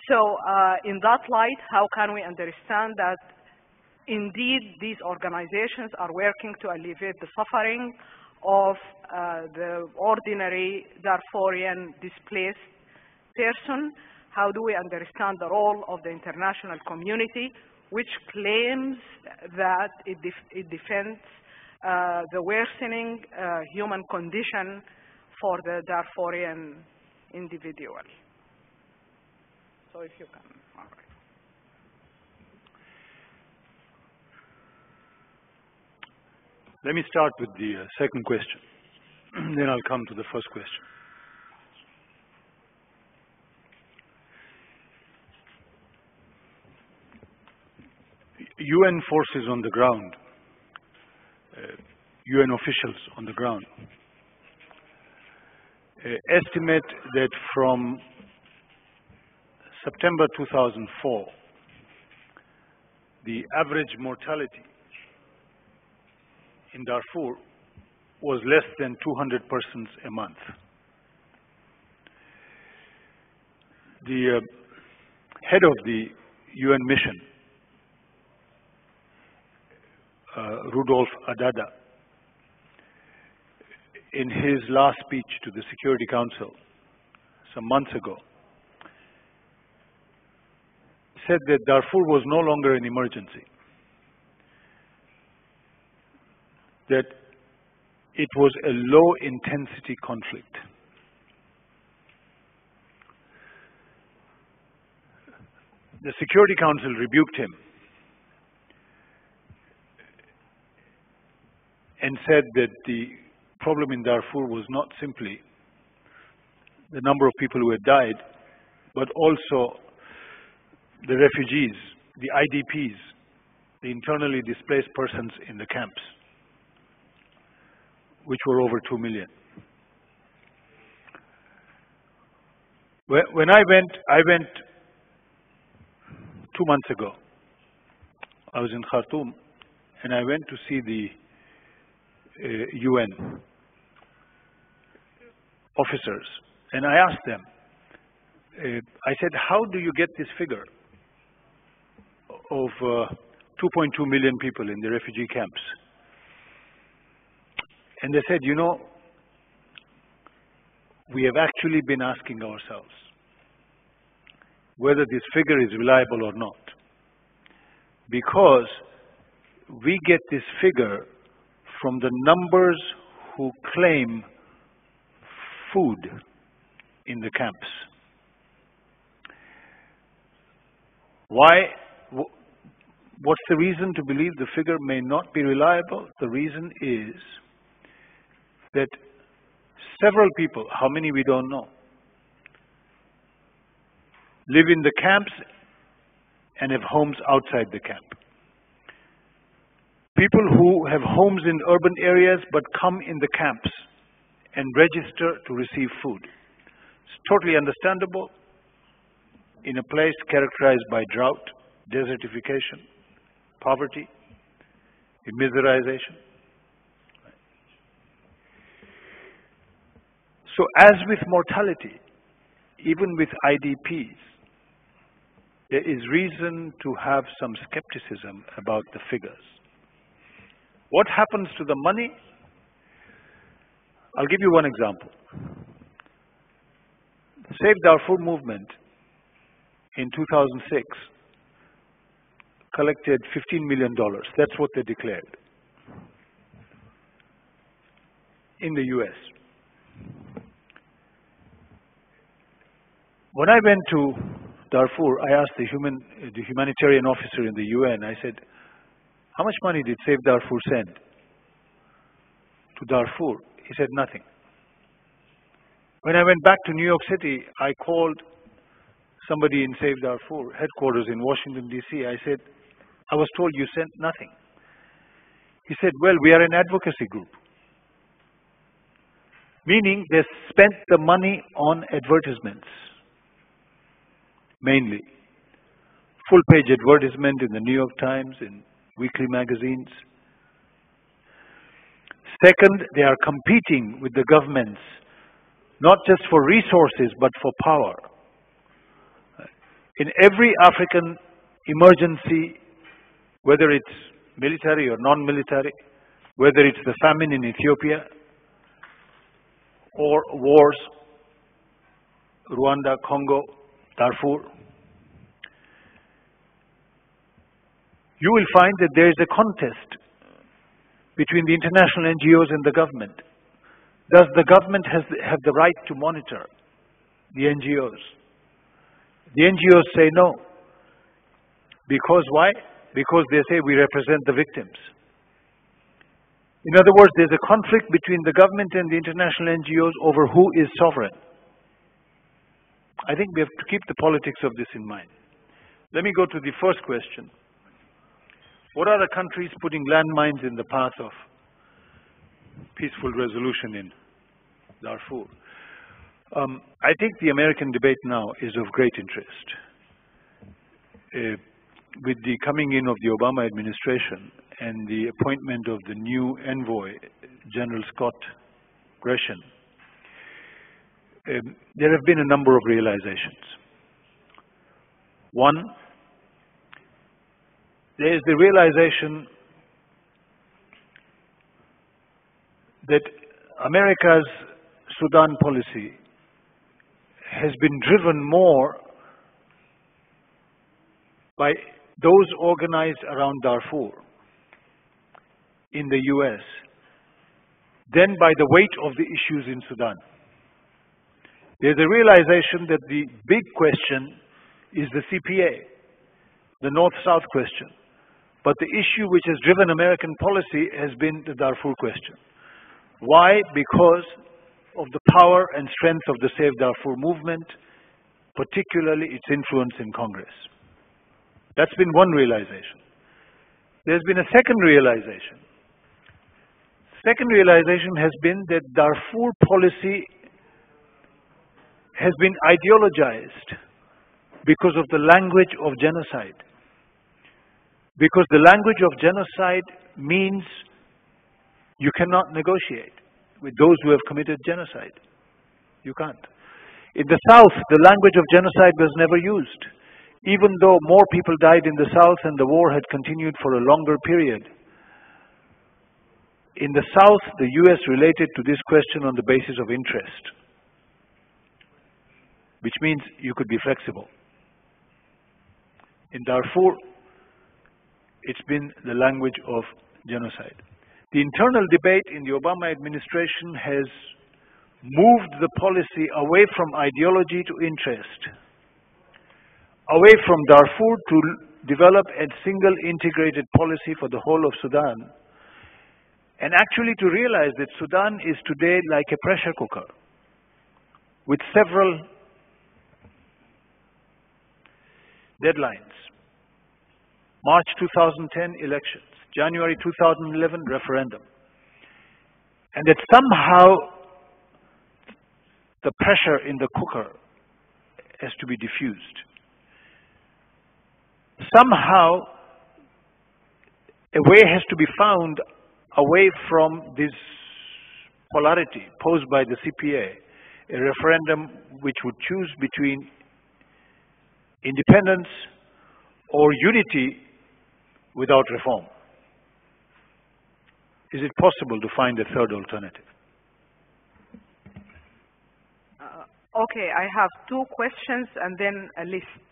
So in that light, how can we understand that indeed these organizations are working to alleviate the suffering of the ordinary Darfurian displaced person? How do we understand the role of the international community, which claims that it defends the worsening human condition for the Darfurian individual? So if you can, all right. Let me start with the second question, then I'll come to the first question. UN forces on the ground, UN officials on the ground, estimate that from September 2004, the average mortality in Darfur was less than 200 persons a month. The head of the UN mission, Rudolf Adada, in his last speech to the Security Council some months ago, said that Darfur was no longer an emergency, that it was a low-intensity conflict. The Security Council rebuked him and said that the problem in Darfur was not simply the number of people who had died, but also the refugees, the IDPs, the internally displaced persons in the camps, which were over 2 million. When I went 2 months ago. I was in Khartoum, and I went to see the UN officers, and I asked them, I said, how do you get this figure of 2.2 million people in the refugee camps? And they said, you know, we have actually been asking ourselves whether this figure is reliable or not, because we get this figure from the numbers who claim food in the camps. Why? What's the reason to believe the figure may not be reliable? The reason is that several people, how many we don't know, live in the camps and have homes outside the camp. People who have homes in urban areas but come in the camps and register to receive food. It's totally understandable in a place characterized by drought, desertification, poverty, immiserization. So as with mortality, even with IDPs, there is reason to have some skepticism about the figures. What happens to the money? I'll give you one example. The Save Darfur movement in 2006 collected $15 million. That's what they declared in the US. When I went to Darfur, I asked the humanitarian officer in the UN, I said, how much money did Save Darfur send to Darfur? He said nothing. When I went back to New York City, I called somebody in Save Darfur headquarters in Washington, D.C. I said, I was told you sent nothing. He said, well, we are an advocacy group. meaning they spent the money on advertisements, mainly. Full-page advertisement in the New York Times, in weekly magazines. Second, they are competing with the governments, not just for resources, but for power. In every African emergency, whether it's military or non-military, whether it's the famine in Ethiopia or wars, Rwanda, Congo, Darfur, you will find that there is a contest between the international NGOs and the government. Does the government have the right to monitor the NGOs? The NGOs say no. Because why? Because they say we represent the victims. In other words, there's a conflict between the government and the international NGOs over who is sovereign. I think we have to keep the politics of this in mind. Let me go to the first question. What are the countries putting landmines in the path of peaceful resolution in Darfur? I think the American debate now is of great interest. With the coming in of the Obama administration and the appointment of the new envoy, General Scott Gresham, there have been a number of realizations. One, there is the realization that America's Sudan policy has been driven more by those organized around Darfur in the US than by the weight of the issues in Sudan. There's a realization that the big question is the CPA, the North-South question. But the issue which has driven American policy has been the Darfur question. Why? Because of the power and strength of the Save Darfur movement, particularly its influence in Congress. That's been one realization. There's been a second realization. Second realization has been that Darfur policy has been ideologized because of the language of genocide. Because the language of genocide means you cannot negotiate with those who have committed genocide. You can't. In the South, the language of genocide was never used. Even though more people died in the South and the war had continued for a longer period. In the South, the US related to this question on the basis of interest, which means you could be flexible. In Darfur, it's been the language of genocide. The internal debate in the Obama administration has moved the policy away from ideology to interest, away from Darfur to develop a single integrated policy for the whole of Sudan, and actually to realize that Sudan is today like a pressure cooker with several deadlines. March 2010 elections, January 2011 referendum. And that somehow the pressure in the cooker has to be diffused. Somehow a way has to be found away from this polarity posed by the CPA, a referendum which would choose between independence or unity without reform. Is it possible to find a third alternative? Okay, I have two questions and then a list.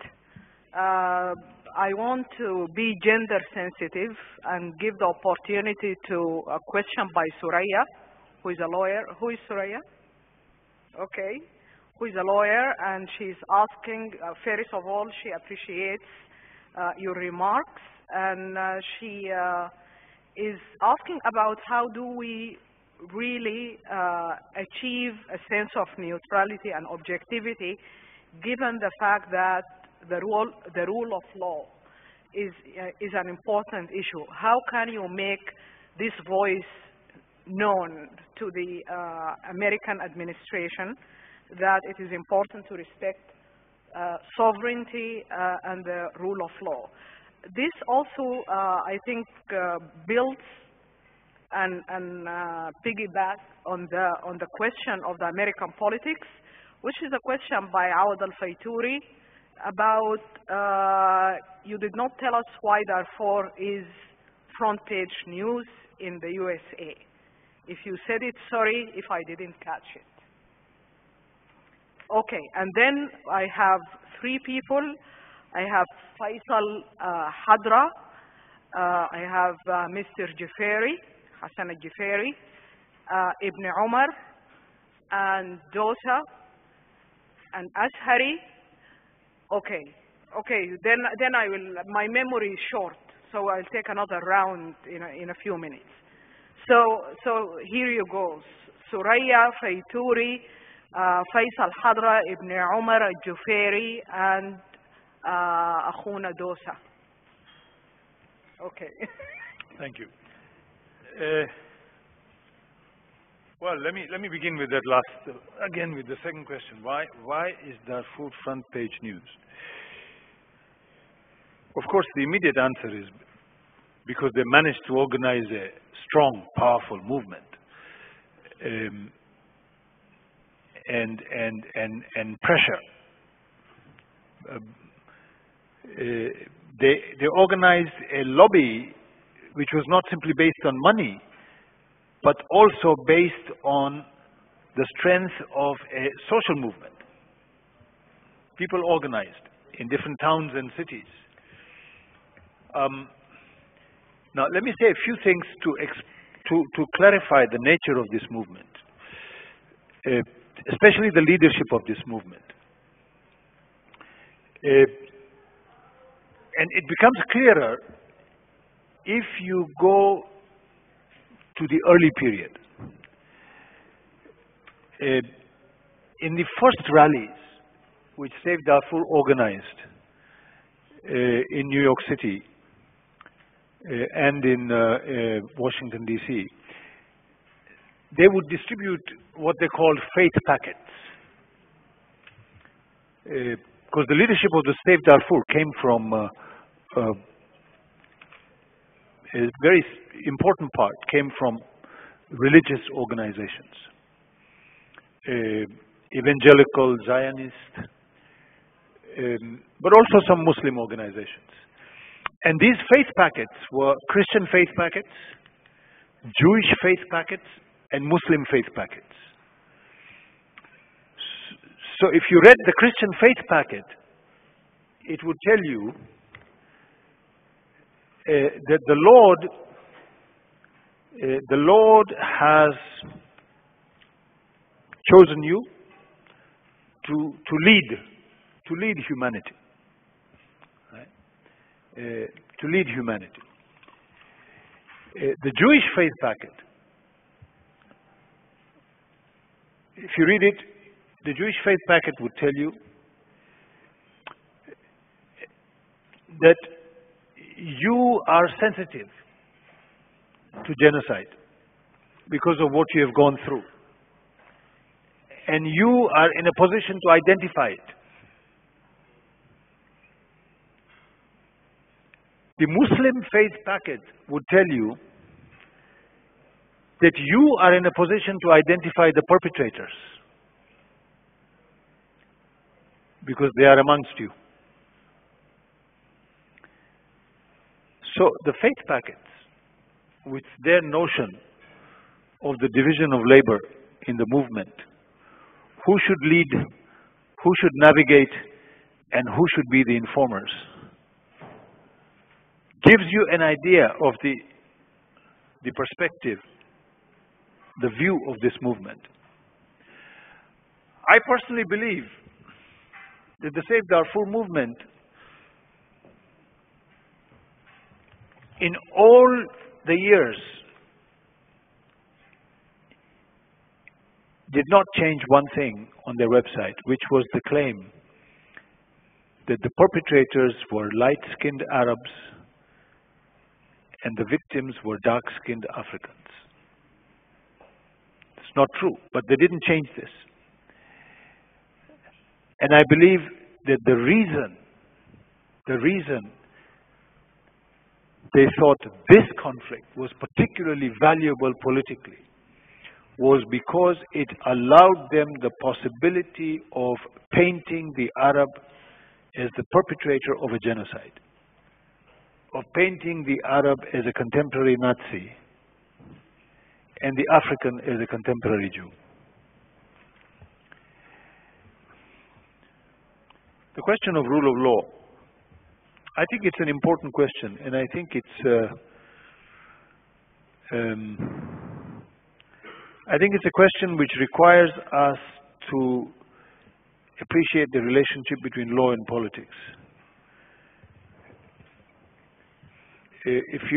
I want to be gender sensitive and give the opportunity to a question by Suraya, who is a lawyer. Who is Suraya? Okay, who is a lawyer, and she's asking, first of all, she appreciates your remarks, and she is asking about how do we really achieve a sense of neutrality and objectivity, given the fact that the rule of law is an important issue. How can you make this voice known to the American administration that it is important to respect sovereignty and the rule of law. This also, I think, builds and piggyback on the question of the American politics, which is a question by Awad al-Fayturi about you did not tell us why Darfur is front page news in the USA. If you said it, sorry if I didn't catch it. Okay, and then I have three people. I have Faisal Hadra, I have Mr. Jafari, Hassan al-Jafari, Ibn Umar, and Dosa, and Ashari. Okay, then I will, my memory is short, so I'll take another round in a few minutes. So here you go. Suraya, Fayturi, Faisal Hadra, Ibn Umar, Al-Juferi, and Akhuna Dosa. Okay. Thank you. Well, let me begin with that last, again with the second question. Why is Darfur front page news? Of course, the immediate answer is because they managed to organize a strong, powerful movement, and pressure. They organized a lobby which was not simply based on money, but also based on the strength of a social movement. People organized in different towns and cities. Now, let me say a few things to clarify the nature of this movement, especially the leadership of this movement. And it becomes clearer if you go to the early period. In the first rallies, which Save Darfur organized in New York City and in Washington, D.C., they would distribute what they called faith packets. Because the leadership of the Save Darfur came from a very important part, came from religious organizations, evangelical, Zionist, but also some Muslim organizations. And these faith packets were Christian faith packets, Jewish faith packets, and Muslim faith packets. So if you read the Christian faith packet, it would tell you that the Lord has chosen you to lead humanity, right? To lead humanity. The Jewish faith packet, if you read it, the Jewish faith packet would tell you that you are sensitive to genocide because of what you have gone through, and you are in a position to identify it. The Muslim faith packet would tell you that you are in a position to identify the perpetrators because they are amongst you. So the faith packets, with their notion of the division of labor in the movement, who should lead, who should navigate, and who should be the informers, gives you an idea of the perspective, the view of this movement. I personally believe that the Save Darfur movement, in all the years, did not change one thing on their website, which was the claim that the perpetrators were light-skinned Arabs and the victims were dark-skinned Africans. It's not true, but they didn't change this. And I believe that the reason they thought this conflict was particularly valuable politically was because it allowed them the possibility of painting the Arab as the perpetrator of a genocide, of painting the Arab as a contemporary Nazi, and the African as a contemporary Jew. The question of rule of law, I think it's an important question, and I think it's a question which requires us to appreciate the relationship between law and politics. If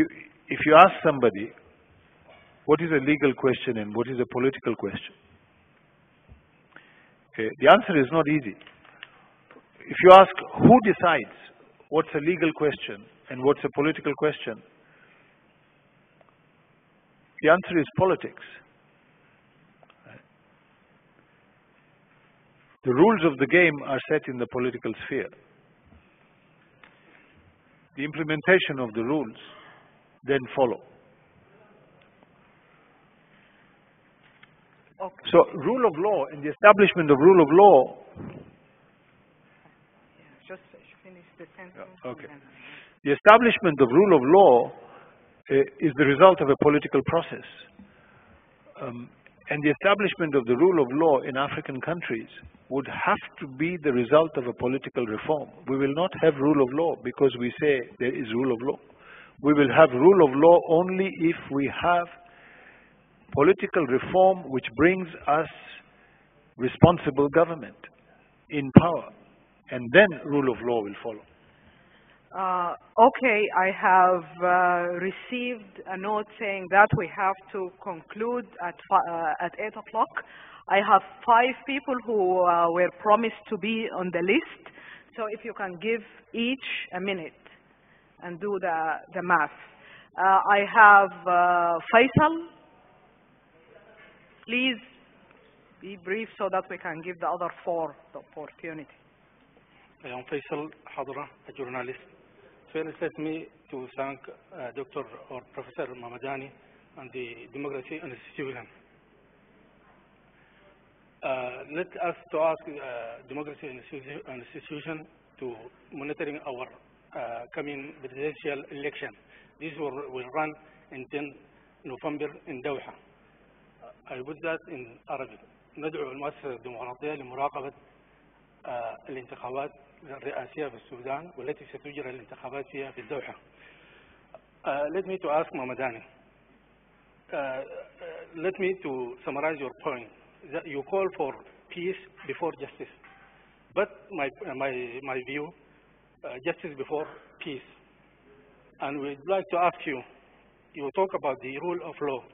you ask somebody what is a legal question and what is a political question, the answer is not easy. If you ask who decides what's a legal question and what's a political question, the answer is politics. The rules of the game are set in the political sphere. The implementation of the rules then follow. Okay. So rule of law and the establishment of rule of law. Just finish the sentence. Okay. The establishment of rule of law is the result of a political process. And the establishment of the rule of law in African countries would have to be the result of a political reform. We will not have rule of law because we say there is rule of law. We will have rule of law only if we have political reform which brings us responsible government in power. And then rule of law will follow. Okay, I have received a note saying that we have to conclude at 8 o'clock. I have 5 people who were promised to be on the list. So if you can give each a minute and do the math. I have Faisal. Please be brief so that we can give the other 4 the opportunity. I am Faisal Hadra, a journalist. First, let me to thank Dr. or Professor الممداني and the Democracy Institution. Let us to ask Democracy Institution to monitoring our coming presidential election. This will run in 10 November in Doha. I put that in Arabic. ندعو المؤسسة الديمقراطية لمراقبة الانتخابات الرئاسية في السودان والتي ستجرى الانتخابات فيها في الدوحة. Let me to ask Mamdani. Let me to summarize your point. That you call for peace before justice, but my view, justice before peace. And we'd like to ask you. You talk about the rule of law.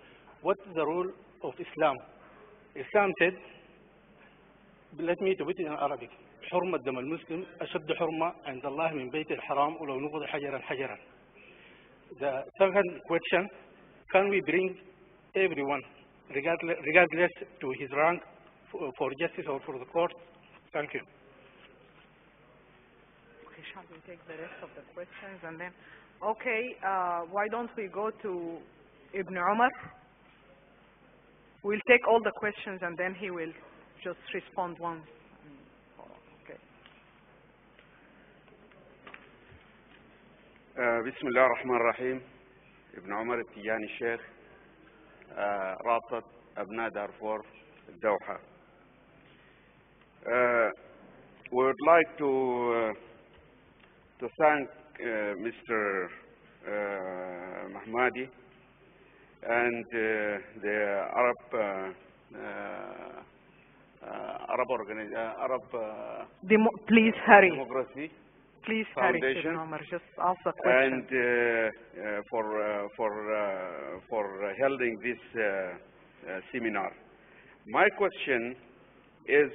What is the rule of Islam? Islam said. Let me to put it in Arabic. حرمة دم المسلم أشد حرمة عند الله من بيت الحرام ولو نقض حجرا حجرا. The second question, can we bring everyone, regardless to his rank, for justice or for the court? Thank you. Okay, shall we take the rest of the questions and then? Okay, why don't we go to Ibn Umar? We'll take all the questions and then he will just respond once. Okay. بسم الله الرحمن الرحيم. ابن عمر التيجاني الشيخ رابطة أبناء دارفور الدوحة. We would like to thank Mr. Mahmadi and the Please hurry. Democracy Please Foundation, hurry, just ask the question. And for holding this seminar. My question is,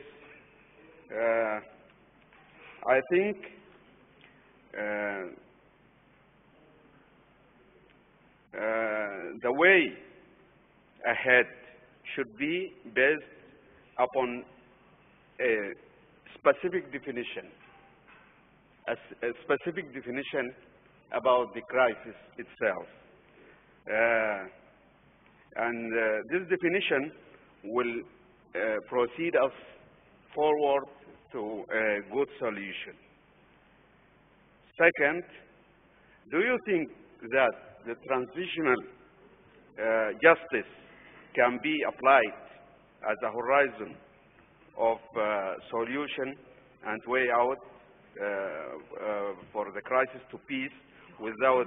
I think the way ahead should be based upon a specific definition, a specific definition about the crisis itself. This definition will proceed us forward to a good solution. Second, do you think that the transitional justice can be applied as a horizon of solution and way out for the crisis to peace without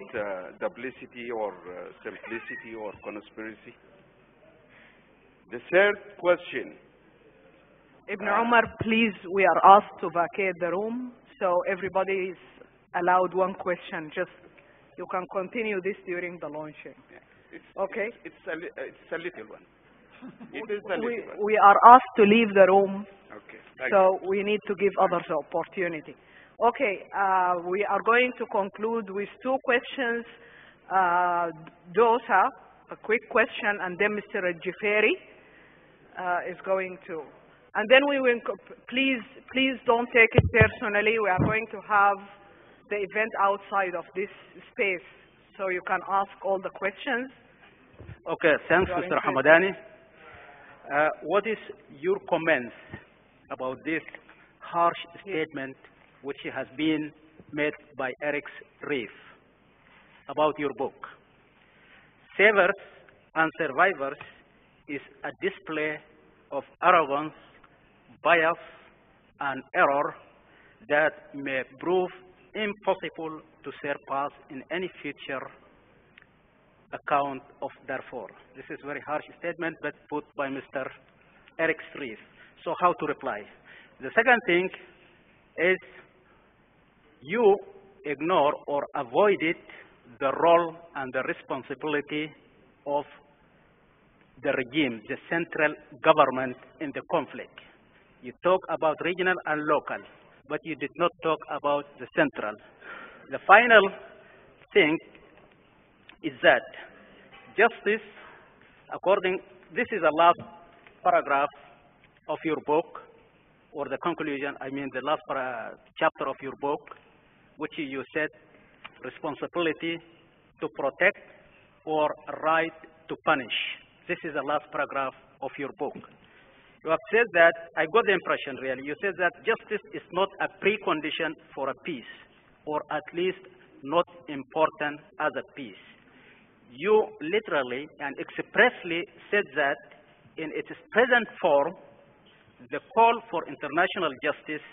duplicity or simplicity or conspiracy? The third question. Ibn Umar, please, we are asked to vacate the room, so everybody is allowed one question. Just, you can continue this during the launching. Okay? It's a little one. It is a little one. We are asked to leave the room, okay. so we need to give others the opportunity. Okay, we are going to conclude with two questions. Dosa, a quick question, and then Mr. Jaferi is going to. And then we will, please don't take it personally. We are going to have the event outside of this space, so you can ask all the questions. Okay, thanks, Mr. Hammadani. What is your comments about this harsh statement which has been made by Eric Reef about your book? Savers and Survivors is a display of arrogance, bias, and error that may prove impossible to surpass in any future account of Darfur. This is a very harsh statement, but put by Mr. Eric Reef. So how to reply? The second thing is you ignore or avoided the role and the responsibility of the regime, the central government in the conflict. You talk about regional and local, but you did not talk about the central. The final thing is that justice, this is the last paragraph of your book, or the conclusion, I mean the last chapter of your book, which you said responsibility to protect or right to punish. This is the last paragraph of your book. You have said that, I got the impression really, you said that justice is not a precondition for a peace, or at least not important as a peace. You literally and expressly said that in its present form, the call for international justice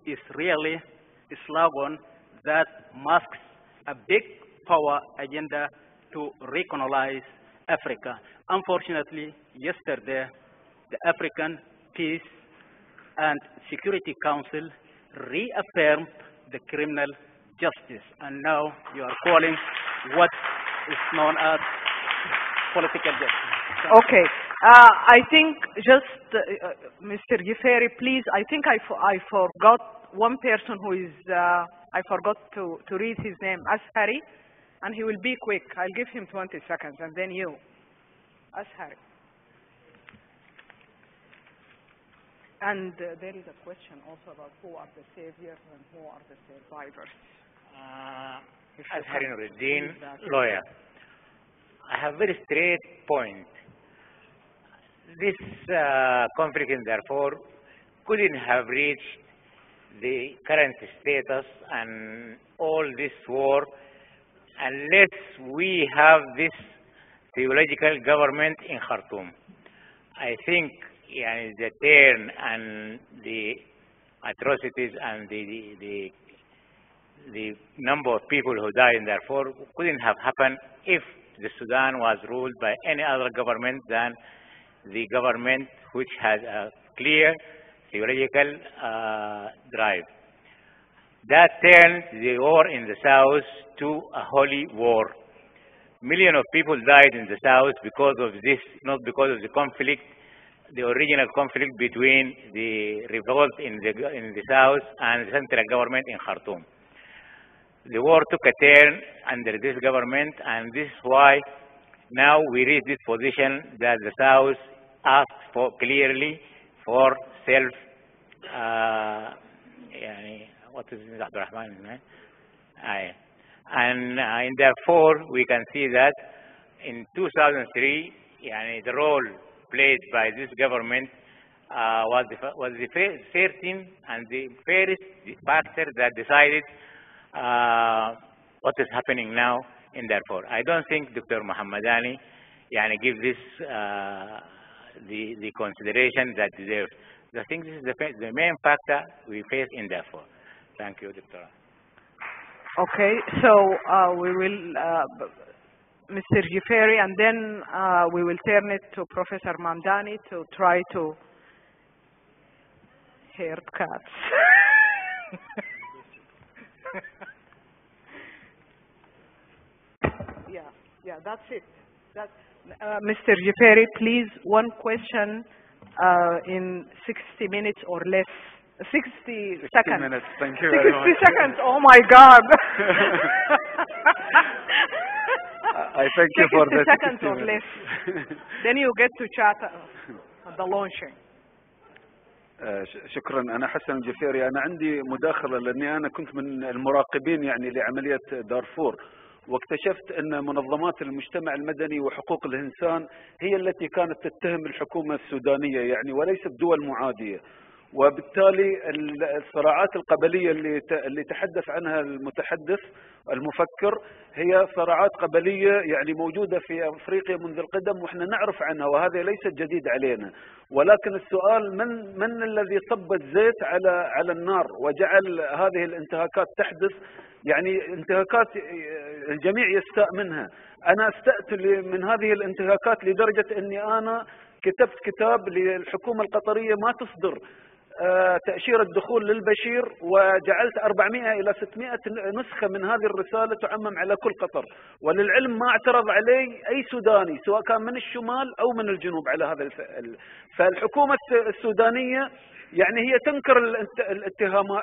is really a slogan that masks a big power agenda to recolonize Africa. Unfortunately, yesterday, the African Peace and Security Council reaffirmed the criminal justice, and now you are calling what is known as political justice. Okay. I think just, Mr. Jaferi, please, I think I forgot one person who is, I forgot to read his name, Ashari, and he will be quick. I'll give him 20 seconds, and then you. Ashari. And there is a question also about who are the saviors and who are the survivors. Ashari Nuruddin, lawyer. I have a very straight point. This conflict in Darfur couldn't have reached the current status and all this war unless we have this theological government in Khartoum. I think the turn and the atrocities and the number of people who died in Darfur couldn't have happened if the Sudan was ruled by any other government than the government which has a clear theological drive. That turned the war in the south to a holy war. Millions of people died in the south because of this, not because of the conflict, the original conflict between the revolt in the south and the central government in Khartoum. The war took a turn under this government, and this is why now we reach this position that the south asked for clearly for self, what is it, Abdurrahman? And therefore we can see that in 2003, the role played by this government was the 13th and the first factor that decided what is happening now in Darfur. I don't think Dr. Mohammedani give this the consideration that deserves. I think this is the main factor we face in Darfur. Thank you, Dr. Okay, so we will, Mr. Jafari, and then we will turn it to Professor Mamdani to try to haircuts. Yeah, that's it. Mr. Jafari, please, one question in 60 minutes or less. 60 seconds. Minutes. Thank you 60 very much. seconds. Oh my God. I thank you for 60 that. seconds or less. Then you get to chat at the launching. شكرا. أنا حسن الجفيري. أنا عندي مداخلة لأني أنا كنت من المراقبين لعملية دارفور، واكتشفت أن منظمات المجتمع المدني وحقوق الإنسان هي التي كانت تتهم الحكومة السودانية وليست دول معادية. وبالتالي الصراعات القبلية اللي تحدث عنها المفكر هي صراعات قبلية موجودة في أفريقيا منذ القدم، وإحنا نعرف عنها، وهذا ليس جديد علينا. ولكن السؤال من الذي صب الزيت على النار وجعل هذه الانتهاكات تحدث؟ انتهاكات الجميع يستاء منها. أنا استأت من هذه الانتهاكات لدرجة أني أنا كتبت كتاب للحكومة القطرية ما تصدر تأشيرة دخول للبشير، وجعلت 400 إلى 600 نسخة من هذه الرسالة تعمم على كل قطر. وللعلم ما اعترض عليه أي سوداني سواء كان من الشمال أو من الجنوب على هذا فالحكومة السودانية هي تنكر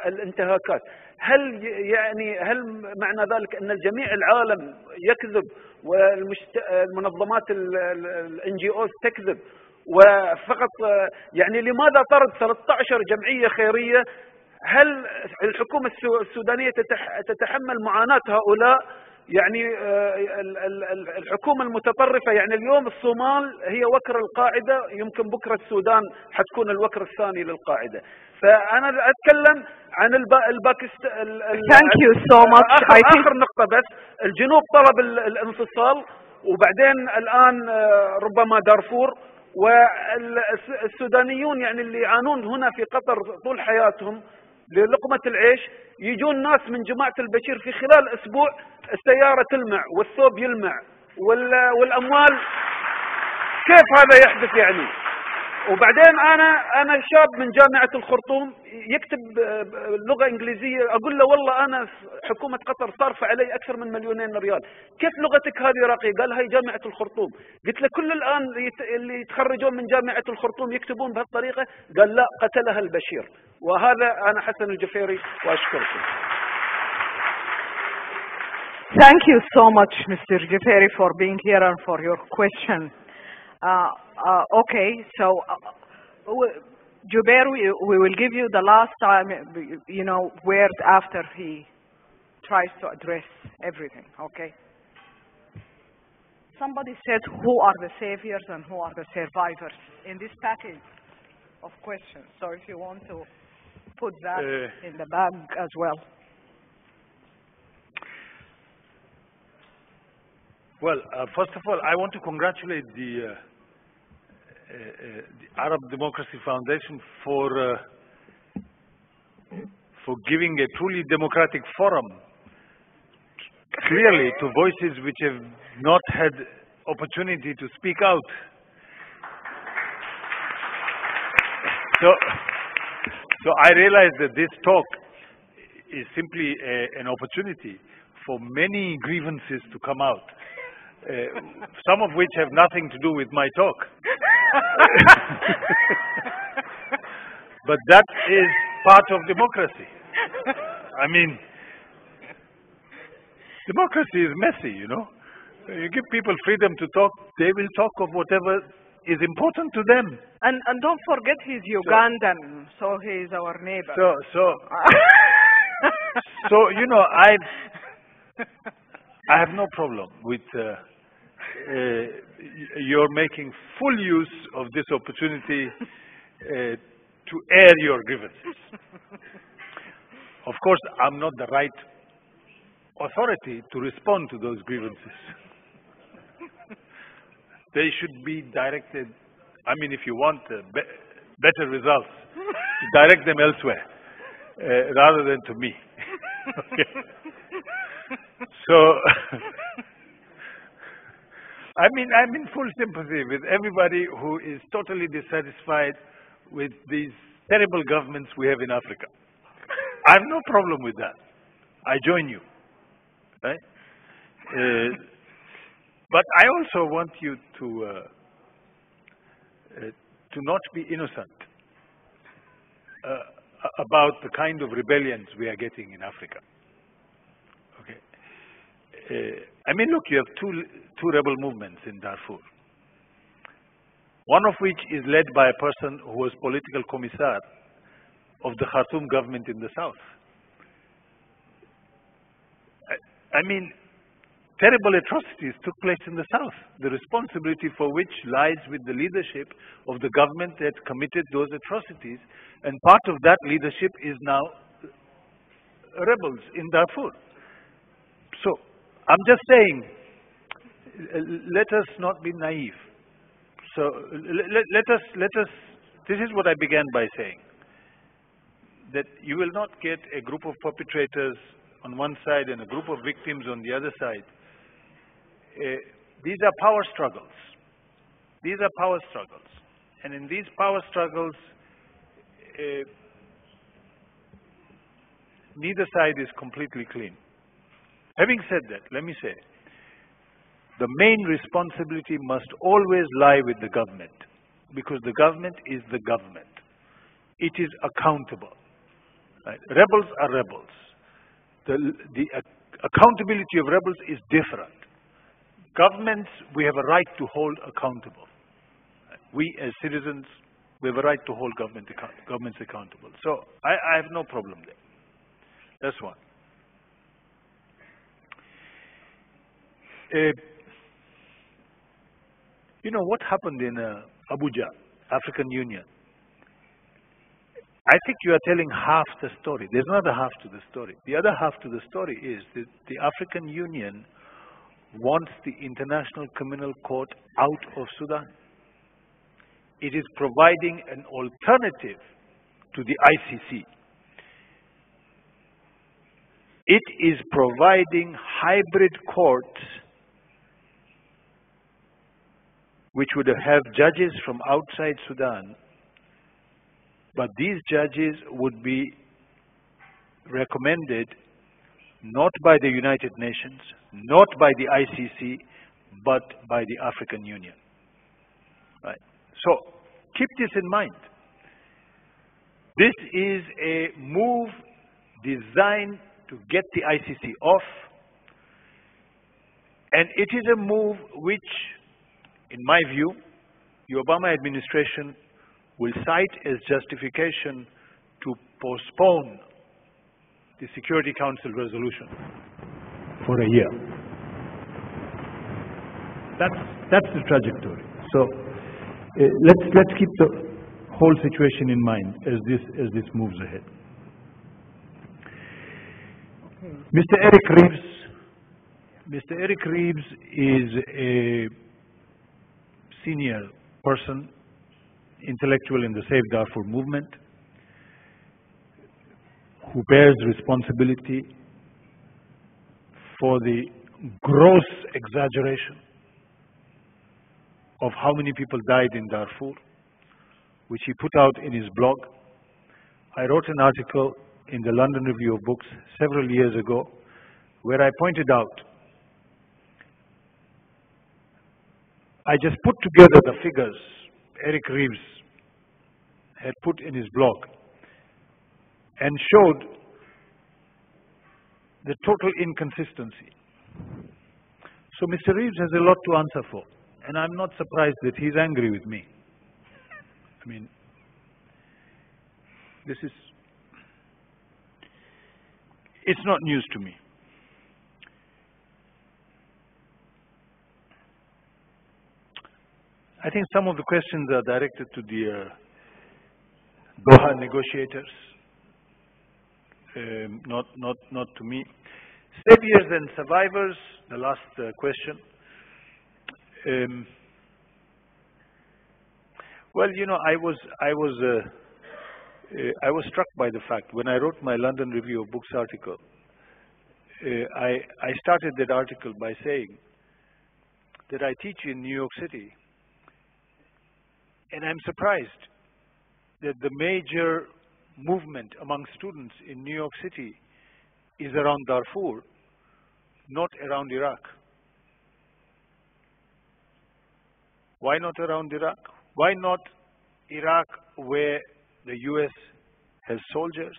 الانتهاكات. هل معنى ذلك أن الجميع العالم يكذب والمنظمات الNGOs تكذب وفقط؟ لماذا طرد 13 جمعية خيرية؟ هل الحكومة السودانية تتحمل معاناة هؤلاء؟ الحكومة المتطرفة اليوم الصومال هي وكر القاعدة، يمكن بكرة السودان حتكون الوكر الثاني للقاعدة. فأنا أتكلم عن الباكستان. Thank you so much. آخر نقطة بس، الجنوب طلب الانفصال، وبعدين الآن ربما دارفور، والسودانيون اللي يعانون هنا في قطر طول حياتهم للقمة العيش، يجون ناس من جماعة البشير في خلال أسبوع السيارة تلمع والثوب يلمع والأموال. كيف هذا يحدث وبعدين أنا شاب من جامعة الخرطوم يكتب لغة إنجليزية، أقول له والله أنا حكومة قطر صارفة علي أكثر من 2,000,000 ريال، كيف لغتك هذه راقية؟ قال هاي جامعة الخرطوم. قلت له كل الآن اللي يتخرجون من جامعة الخرطوم يكتبون بهالطريقة؟ قال لا، قتلها البشير. وهذا أنا حسن الجفيري وأشكركم. Thank you so much, Mr. Jafari, for being here and for your question. Okay, so Jubair, we will give you the last time, word after he tries to address everything, okay? Somebody said, who are the saviors and who are the survivors in this package of questions? So if you want to put that in the bag as well. Well, first of all, I want to congratulate the Arab Democracy Foundation for giving a truly democratic forum, clearly to voices which have not had opportunity to speak out. So I realize that this talk is simply an opportunity for many grievances to come out. Some of which have nothing to do with my talk. But that is part of democracy. I mean, democracy is messy, You give people freedom to talk, they will talk of whatever is important to them. And don't forget he's Ugandan, so he's our neighbor. So you know, I have no problem with you're making full use of this opportunity to air your grievances. Of course, I'm not the right authority to respond to those grievances. They should be directed, I mean, if you want better results, to direct them elsewhere rather than to me. Okay. So, I'm in full sympathy with everybody who is totally dissatisfied with these terrible governments we have in Africa. I have no problem with that. I join you. Right? But I also want you to not be innocent about the kind of rebellions we are getting in Africa. Okay. I mean, look, you have two rebel movements in Darfur. One of which is led by a person who was political commissar of the Khartoum government in the south. I mean, terrible atrocities took place in the south, the responsibility for which lies with the leadership of the government that committed those atrocities, and part of that leadership is now rebels in Darfur. So, I'm just saying, let us not be naive. So, let us, this is what I began by saying, that you will not get a group of perpetrators on one side and a group of victims on the other side. These are power struggles. These are power struggles. And in these power struggles, neither side is completely clean. Having said that, let me say, the main responsibility must always lie with the government, because the government is the government. It is accountable. Right? Rebels are rebels. The accountability of rebels is different. Governments, we have a right to hold accountable. We as citizens, we have a right to hold governments accountable. So I have no problem there. That's one. You know what happened in Abuja, African Union? I think you are telling half the story. There's another half to the story. The other half to the story is that the African Union wants the International Criminal Court out of Sudan. It is providing an alternative to the ICC. It is providing hybrid courts which would have judges from outside Sudan, but these judges would be recommended not by the United Nations, not by the ICC, but by the African Union. Right? So keep this in mind. This is a move designed to get the ICC off, and it is a move which, in my view, the Obama administration will cite as justification to postpone the Security Council resolution for a year. That's the trajectory. So let's keep the whole situation in mind as this moves ahead. Mr. Eric Reeves is a senior person, intellectual in the Save Darfur movement, who bears responsibility for the gross exaggeration of how many people died in Darfur, which he put out in his blog. I wrote an article in the London Review of Books several years ago where I pointed out, I just put together the figures Eric Reeves had put in his blog and showed the total inconsistency. So Mr. Reeves has a lot to answer for, And I'm not surprised that he's angry with me. I mean, it's not news to me. I think some of the questions are directed to the Doha negotiators, not to me. Saviors and survivors, the last question. Well, you know, I was struck by the fact when I wrote my London Review of Books article. I started that article by saying that I teach in New York City, and I'm surprised that the major movement among students in New York City is around Darfur, not around Iraq. Why not around Iraq? Why not Iraq, where the US has soldiers,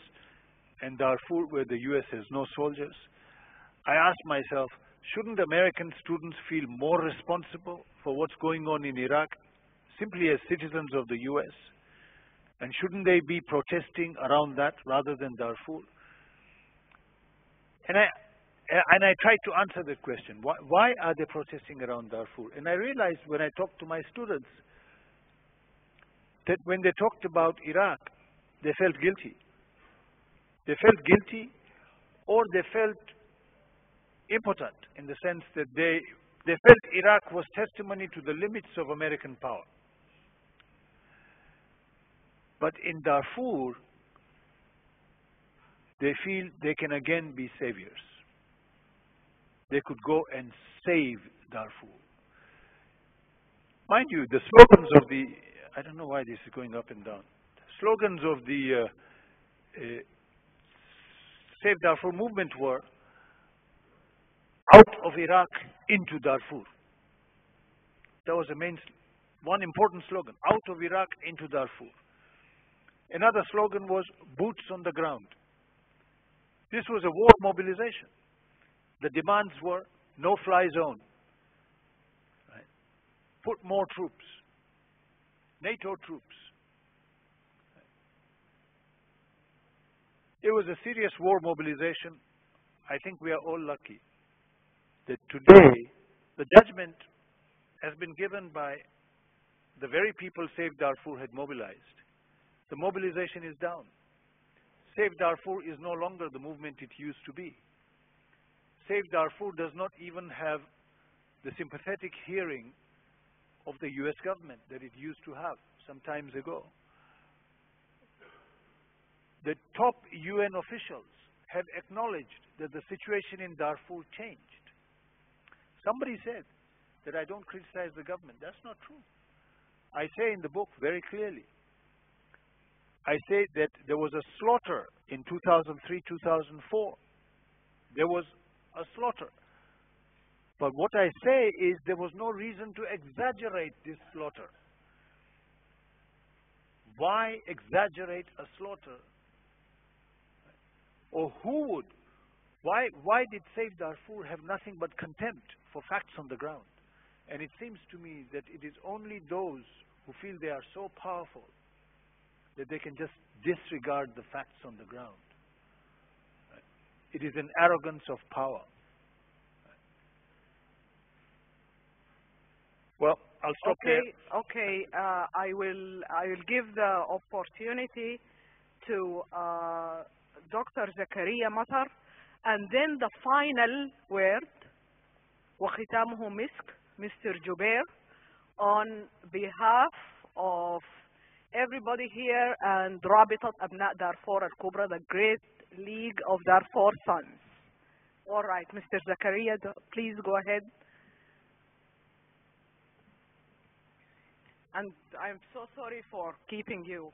and Darfur, where the US has no soldiers? I asked myself, shouldn't American students feel more responsible for what's going on in Iraq simply as citizens of the US? And shouldn't they be protesting around that rather than Darfur? And I tried to answer that question. Why are they protesting around Darfur? And I realized when I talked to my students that when they talked about Iraq, they felt guilty. They felt guilty, or they felt impotent in the sense that they felt Iraq was testimony to the limits of American power. But in Darfur, they feel they can again be saviors. They could go and save Darfur. Mind you, the slogans of the, I don't know why this is going up and down, slogans of the Save Darfur movement were out of Iraq into Darfur. That was one important slogan, out of Iraq into Darfur. Another slogan was boots on the ground. This was a war mobilization. The demands were no-fly zone. Right? Put more troops. NATO troops. It was a serious war mobilization. I think we are all lucky that today the judgment has been given by the very people Save Darfur had mobilized. The mobilization is down. Save Darfur is no longer the movement it used to be. Save Darfur does not even have the sympathetic hearing of the US government that it used to have some times ago. The top UN officials have acknowledged that the situation in Darfur changed. Somebody said that I don't criticize the government. That's not true. I say in the book very clearly, I say that there was a slaughter in 2003-2004. There was a slaughter. But what I say is there was no reason to exaggerate this slaughter. Why exaggerate a slaughter? Or who would? Why did Save Darfur have nothing but contempt for facts on the ground? And it seems to me that it is only those who feel they are so powerful that they can just disregard the facts on the ground. It is an arrogance of power. Well, I'll stop there. Okay. I will give the opportunity to Dr. Zakaria Matar, and then the final word, وختامه مسك, Mr. Jubair, on behalf of everybody here and رابطة أبناء دارفور الكبرى, the Great League of Darfur Sons. All right, Mr. Zakaria, please go ahead. And I'm so sorry for keeping you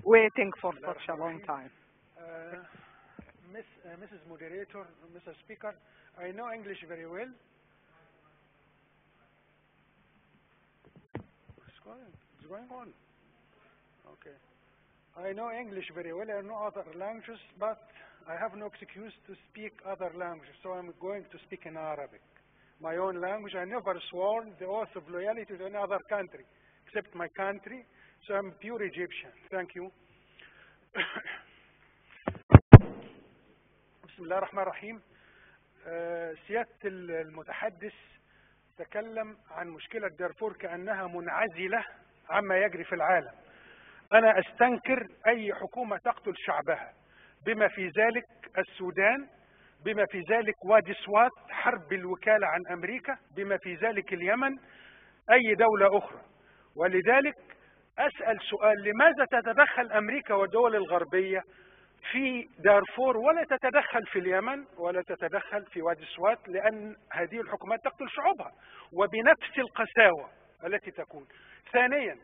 waiting for such a long time. Mrs. Moderator, Mr. Speaker, I know English very well. What's going on? Okay. I know English very well. I know other languages, but I have no excuse to speak other languages, so I'm going to speak in Arabic. my own language. I never sworn the oath of loyalty to any other country except my country. So I'm pure Egyptian. Thank you. بسم الله الرحمن الرحيم. سيادة المتحدث تكلم عن مشكلة دارفور كأنها منعزلة عما يجري في العالم. أنا أستنكر أي حكومة تقتل شعبها، بما في ذلك السودان، بما في ذلك وادي سوات حرب الوكالة عن أمريكا، بما في ذلك اليمن، أي دولة أخرى. ولذلك أسأل سؤال: لماذا تتدخل أمريكا والدول الغربية في دارفور ولا تتدخل في اليمن ولا تتدخل في وادي سوات؟ لأن هذه الحكومات تقتل شعوبها وبنفس القساوة التي تكون. ثانيا،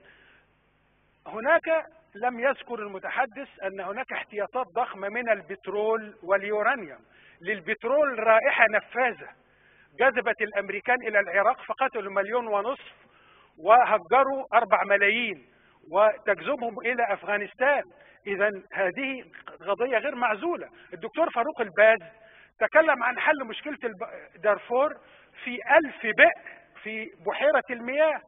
هناك لم يذكر المتحدث أن هناك احتياطات ضخمة من البترول واليورانيوم. للبترول رائحة نفاذة جذبت الأمريكان إلى العراق فقتلوا 1.5 مليون وهجروا 4 ملايين وتجذبهم إلى أفغانستان. إذا هذه قضية غير معزولة. الدكتور فاروق الباز تكلم عن حل مشكلة دارفور في 1000 بئر في بحيرة المياه.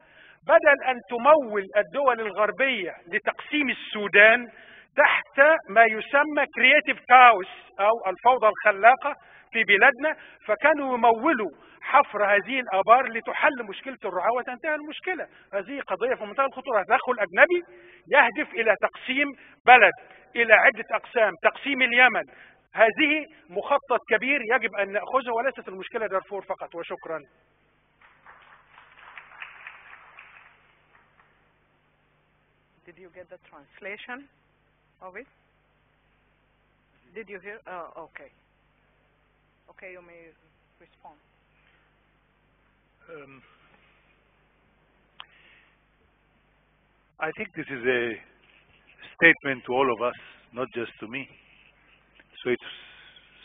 بدل أن تمول الدول الغربية لتقسيم السودان تحت ما يسمى كرياتيف كاوس أو الفوضى الخلاقة في بلادنا، فكانوا يمولوا حفر هذه الآبار لتحل مشكلة الرعاة وتنتهي المشكلة. هذه قضية في منتهى الخطورة. تدخل أجنبي يهدف إلى تقسيم بلد إلى عدة أقسام، تقسيم اليمن. هذه مخطط كبير يجب أن نأخذه وليست المشكلة دارفور فقط. وشكرا. Did you get the translation of it? Did you hear? Okay. Okay, you may respond. I think this is a statement to all of us, not just to me. So it's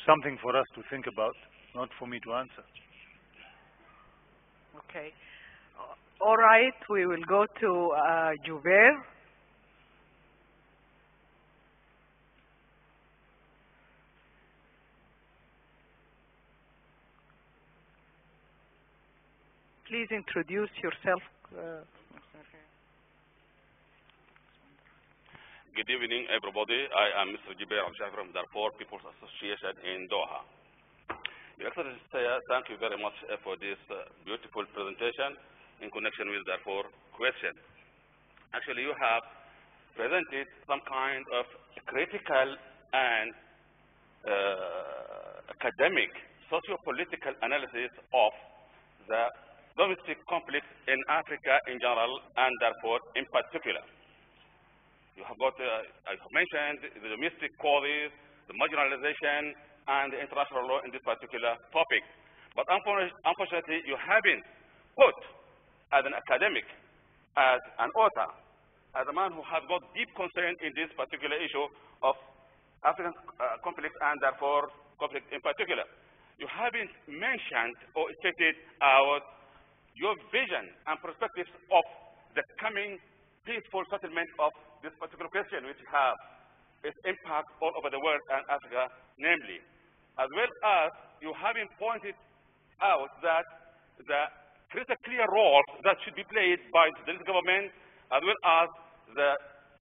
something for us to think about, not for me to answer. Okay. All right, we will go to Jubair. Please introduce yourself. Good evening, everybody. I am Mr. Jubair from Darfur People's Association in Doha. Your Excellency, thank you very much for this beautiful presentation in connection with Darfur question. Actually, you have presented some kind of critical and academic socio-political analysis of the domestic conflict in Africa in general and Darfur in particular. You have got, I have mentioned, the domestic causes, the marginalization, and the international law in this particular topic. But unfortunately, you haven't put as an academic, as an author, as a man who has got deep concern in this particular issue of African conflict and Darfur conflict in particular. You haven't mentioned or stated out your vision and perspectives of the coming peaceful settlement of this particular question, which have its impact all over the world and Africa, namely, as well as you haven't pointed out that the crystal clear role that should be played by the government, as well as the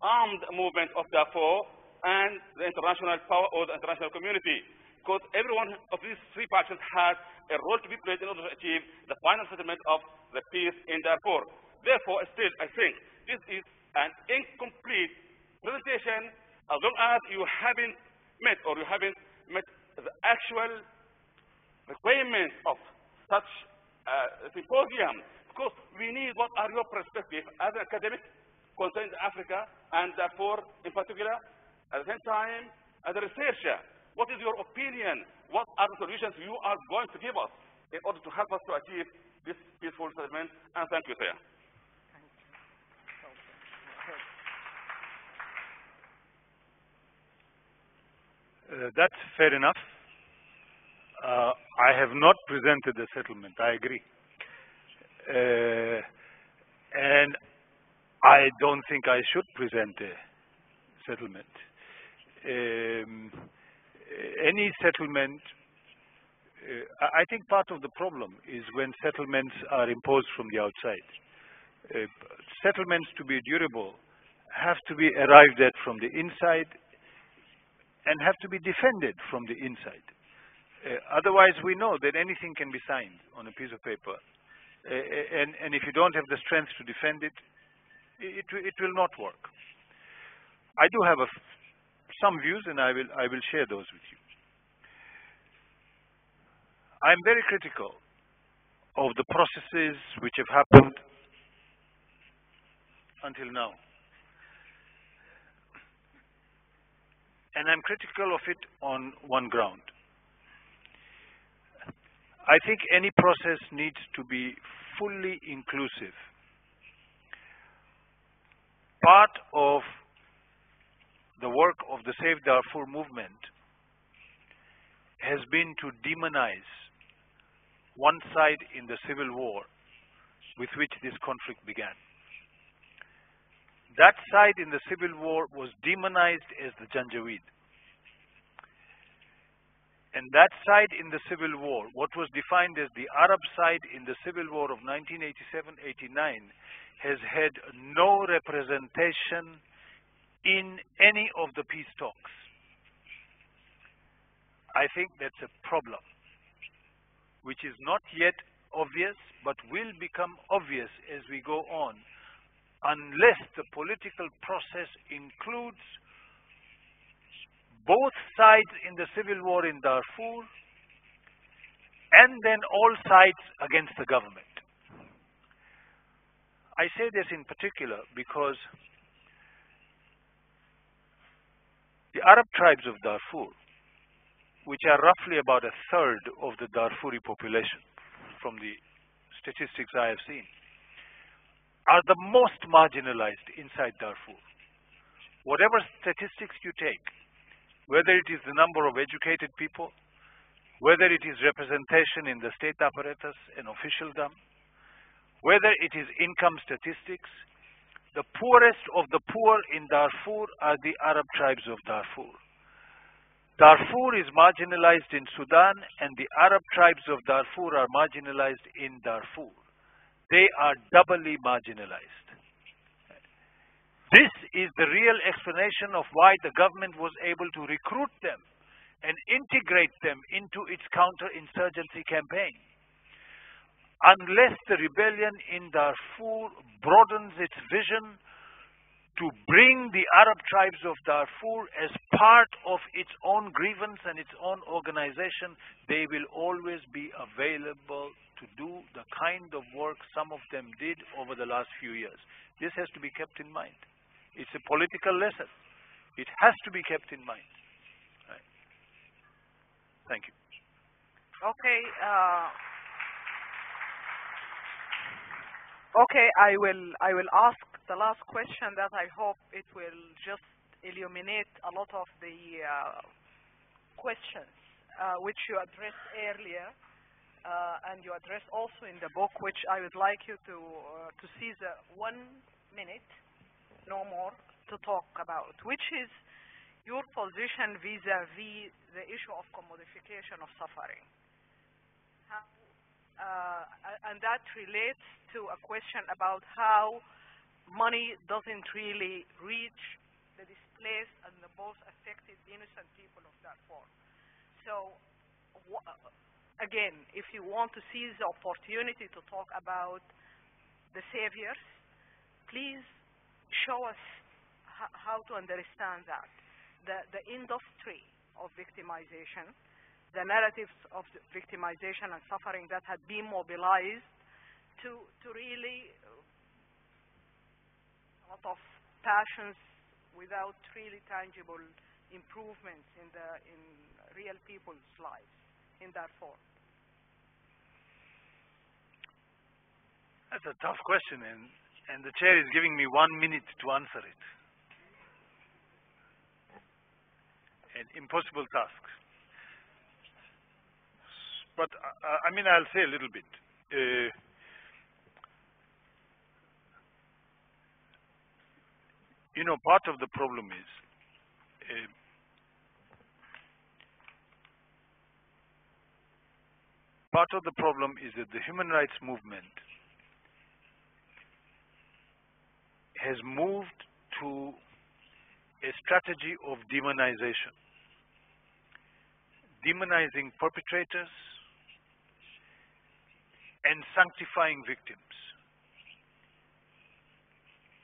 armed movement of Darfur and the international power or the international community. Because every one of these three factions has a role to be played in order to achieve the final settlement of the peace in Darfur. Therefore, still, I think this is an incomplete presentation as long as you haven't met or you haven't met the actual requirements of such symposium. Because we need what are your perspectives as an academic concerning Africa and Darfur in particular, at the same time as a researcher. What is your opinion? What are the solutions you are going to give us in order to help us to achieve this peaceful settlement? And thank you, sir. That's fair enough. I have not presented a settlement, I agree. And I don't think I should present a settlement. Any settlement I think part of the problem is when settlements are imposed from the outside. Settlements, to be durable, have to be arrived at from the inside and have to be defended from the inside. Otherwise, we know that anything can be signed on a piece of paper, and if you don't have the strength to defend it, it will not work. I do have some views, and I will share those with you. I'm very critical of the processes which have happened until now. And I'm critical of it on one ground. I think any process needs to be fully inclusive. Part of the work of the Save Darfur movement has been to demonize one side in the civil war with which this conflict began. That side in the civil war was demonized as the Janjaweed. And that side in the civil war, what was defined as the Arab side in the civil war of 1987-89, has had no representation in any of the peace talks. I think that's a problem, which is not yet obvious, but will become obvious as we go on, unless the political process includes both sides in the civil war in Darfur and then all sides against the government. I say this in particular because the Arab tribes of Darfur, which are roughly about a third of the Darfuri population from the statistics I have seen, are the most marginalized inside Darfur. Whatever statistics you take, whether it is the number of educated people, whether it is representation in the state apparatus and officialdom, whether it is income statistics, the poorest of the poor in Darfur are the Arab tribes of Darfur. Darfur is marginalized in Sudan, and the Arab tribes of Darfur are marginalized in Darfur. They are doubly marginalized. This is the real explanation of why the government was able to recruit them and integrate them into its counterinsurgency campaign. Unless the rebellion in Darfur broadens its vision to bring the Arab tribes of Darfur as part of its own grievance and its own organization, they will always be available to do the kind of work some of them did over the last few years. This has to be kept in mind. It's a political lesson. It has to be kept in mind. Right. Thank you. Okay. Okay, I will ask the last question that I hope it will just illuminate a lot of the questions which you addressed earlier and you addressed also in the book, which I would like you to seize 1 minute, no more, to talk about, which is your position vis-a-vis the issue of commodification of suffering. And that relates to a question about how money doesn't really reach the displaced and the most affected innocent people of Darfur. So, again, if you want to seize the opportunity to talk about the saviors, please show us how to understand that. The industry of victimization, the narratives of victimization and suffering that had been mobilized to really a lot of passions without really tangible improvements in real people's lives in Darfur. That's a tough question, and the chair is giving me 1 minute to answer it. An impossible task. But, I mean, I'll say a little bit. You know, part of the problem is part of the problem is that the human rights movement has moved to a strategy of demonization, demonizing perpetrators and sanctifying victims.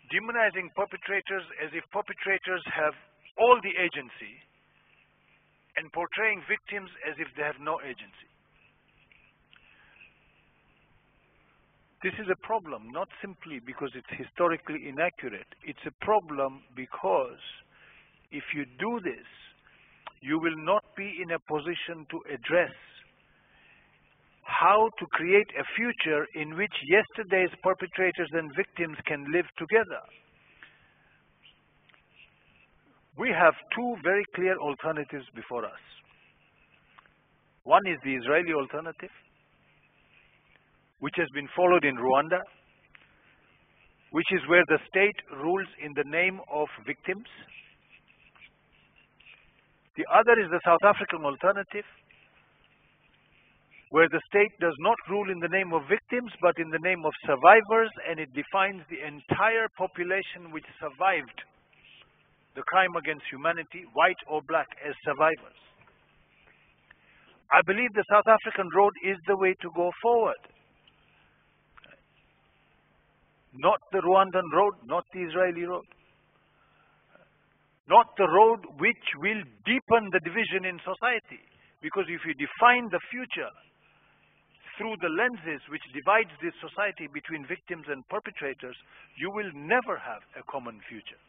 Demonizing perpetrators as if perpetrators have all the agency, and portraying victims as if they have no agency. This is a problem, not simply because it's historically inaccurate. It's a problem because if you do this, you will not be in a position to address how to create a future in which yesterday's perpetrators and victims can live together. We have two very clear alternatives before us. One is the Israeli alternative, which has been followed in Rwanda, which is where the state rules in the name of victims. The other is the South African alternative, where the state does not rule in the name of victims, but in the name of survivors, and it defines the entire population which survived the crime against humanity, white or black, as survivors. I believe the South African road is the way to go forward. Not the Rwandan road, not the Israeli road. Not the road which will deepen the division in society. Because if you define the future through the lenses which divides this society between victims and perpetrators, you will never have a common future.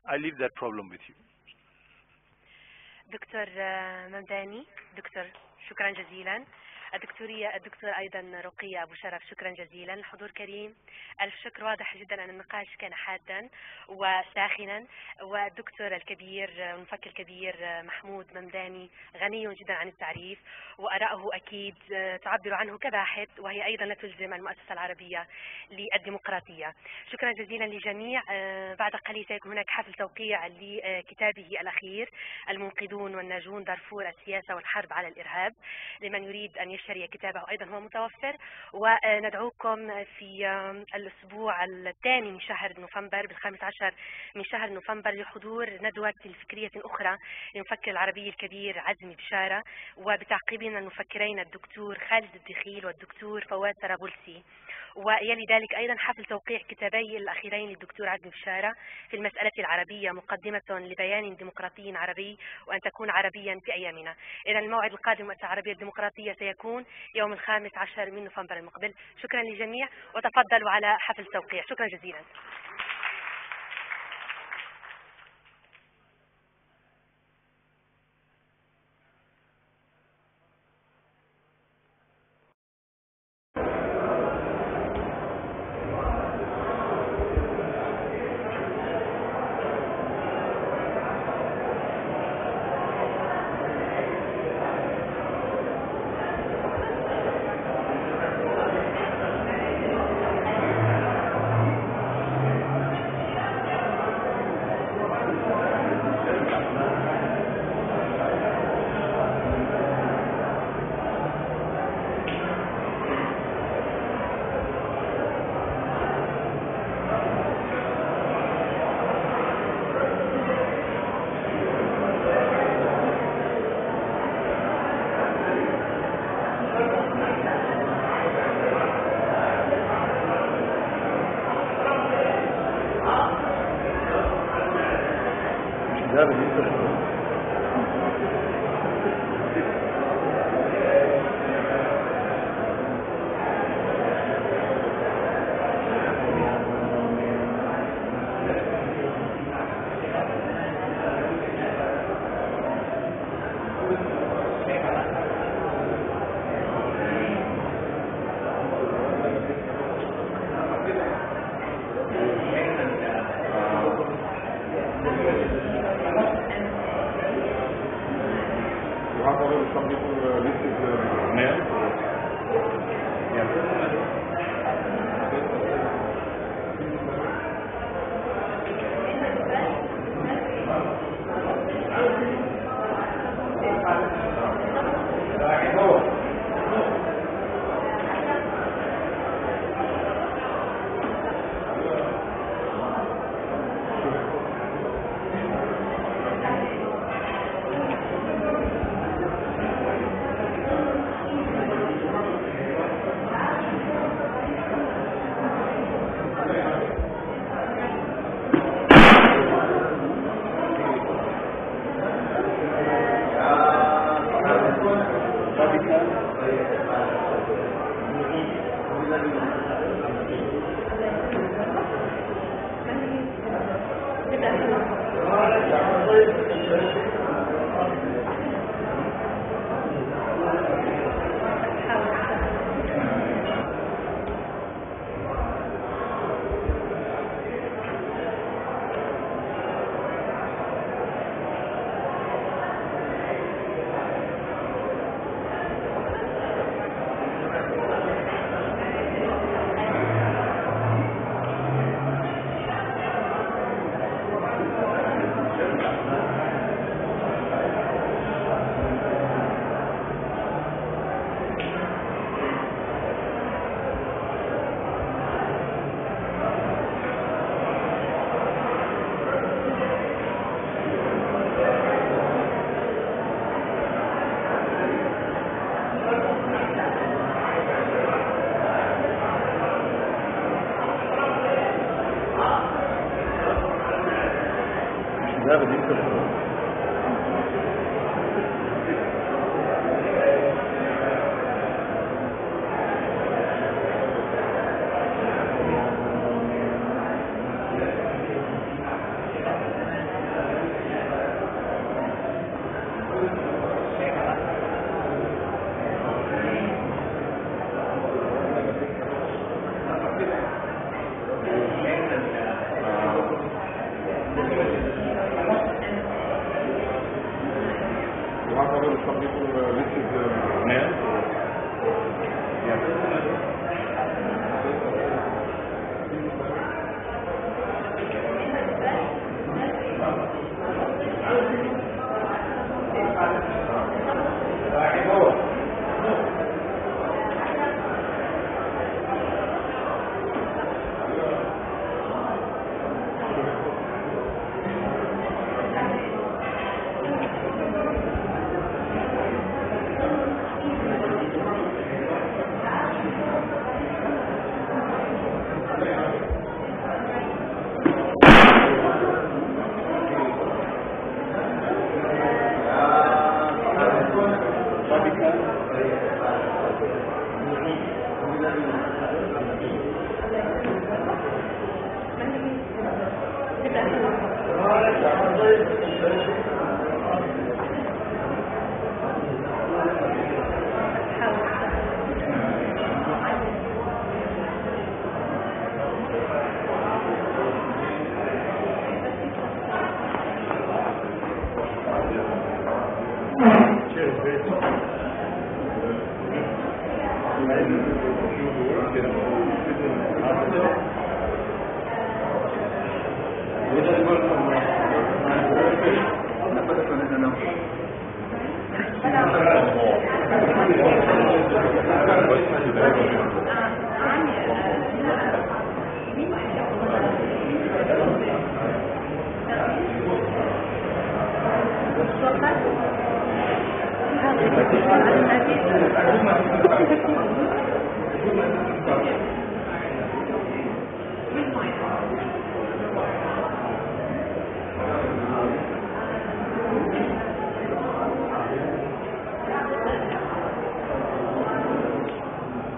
I leave that problem with you. دكتور ممداني، دكتور شكرا جزيلا. الدكتور أيضا رقية أبو شرف، شكرا جزيلا. الحضور كريم، ألف شكر. واضح جدا أن النقاش كان حادا وساخنا، والدكتور الكبير المفكر الكبير محمود ممداني غني جدا عن التعريف، وآراءه أكيد تعبر عنه كباحث، وهي أيضا لا تلزم المؤسسة العربية للديمقراطية. شكرا جزيلا للجميع. بعد قليل سيكون هناك حفل توقيع لكتابه الأخير المنقذون والناجون دارفور السياسة والحرب على الإرهاب. لمن يريد أن يشتري كتابه أيضا هو متوفر. وندعوكم في الأسبوع الثاني من شهر نوفمبر، بال15 من شهر نوفمبر، لحضور ندوة فكرية أخرى للمفكر العربي الكبير عزمي بشارة، وبتعقيبنا المفكرين الدكتور خالد الدخيل والدكتور فواز سرابلسي. ويلي ذلك أيضا حفل توقيع كتابي الأخيرين للدكتور عزمي بشارة في المسألة العربية، مقدمة لبيان ديمقراطي عربي وأن تكون عربيا في أيامنا. إذا الموعد القادم للمؤسسة العربية الديمقراطية سيكون يوم 15 من نوفمبر المقبل. شكرا للجميع، وتفضلوا على حفل توقيع. شكرا جزيلا.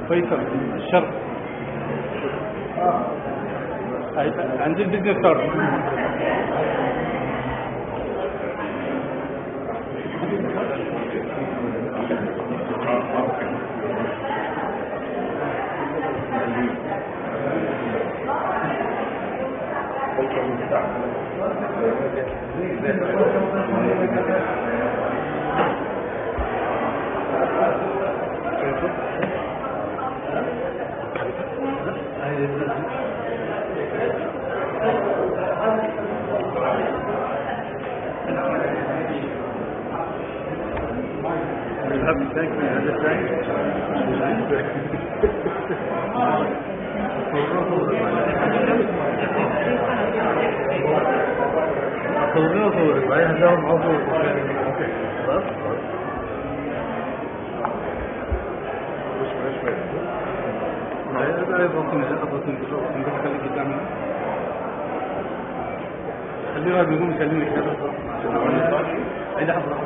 فيصل الشرق عند البزنس كارد. خلينا بيقوم يكلمني كده عايز احضر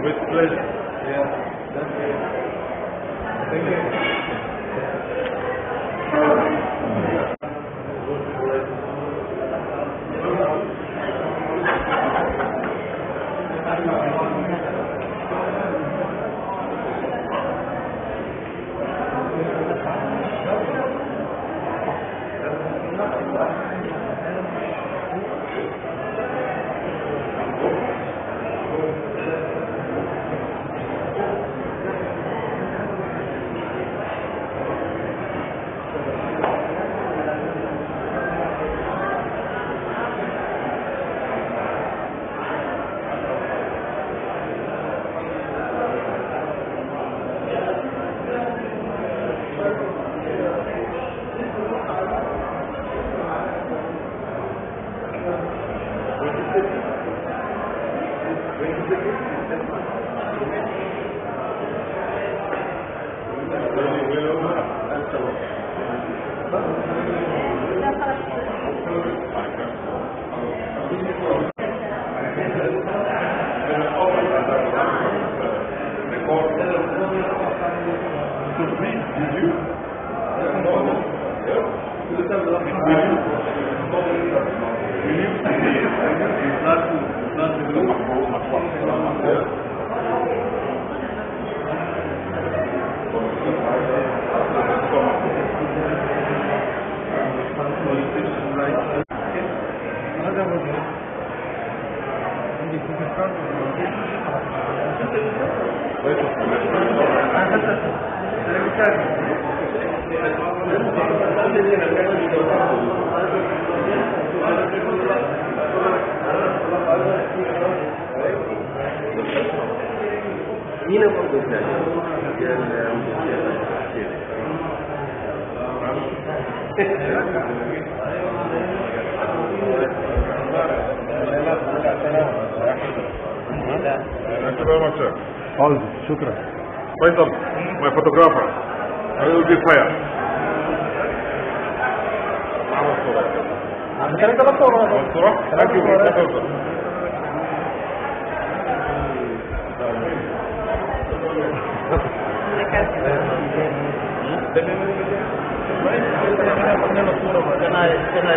with pleasure. Yeah. Thank you. Thank you very much, sir. All, shukran. Faisal, my photographer. I will be fair. Thank you, Professor. كان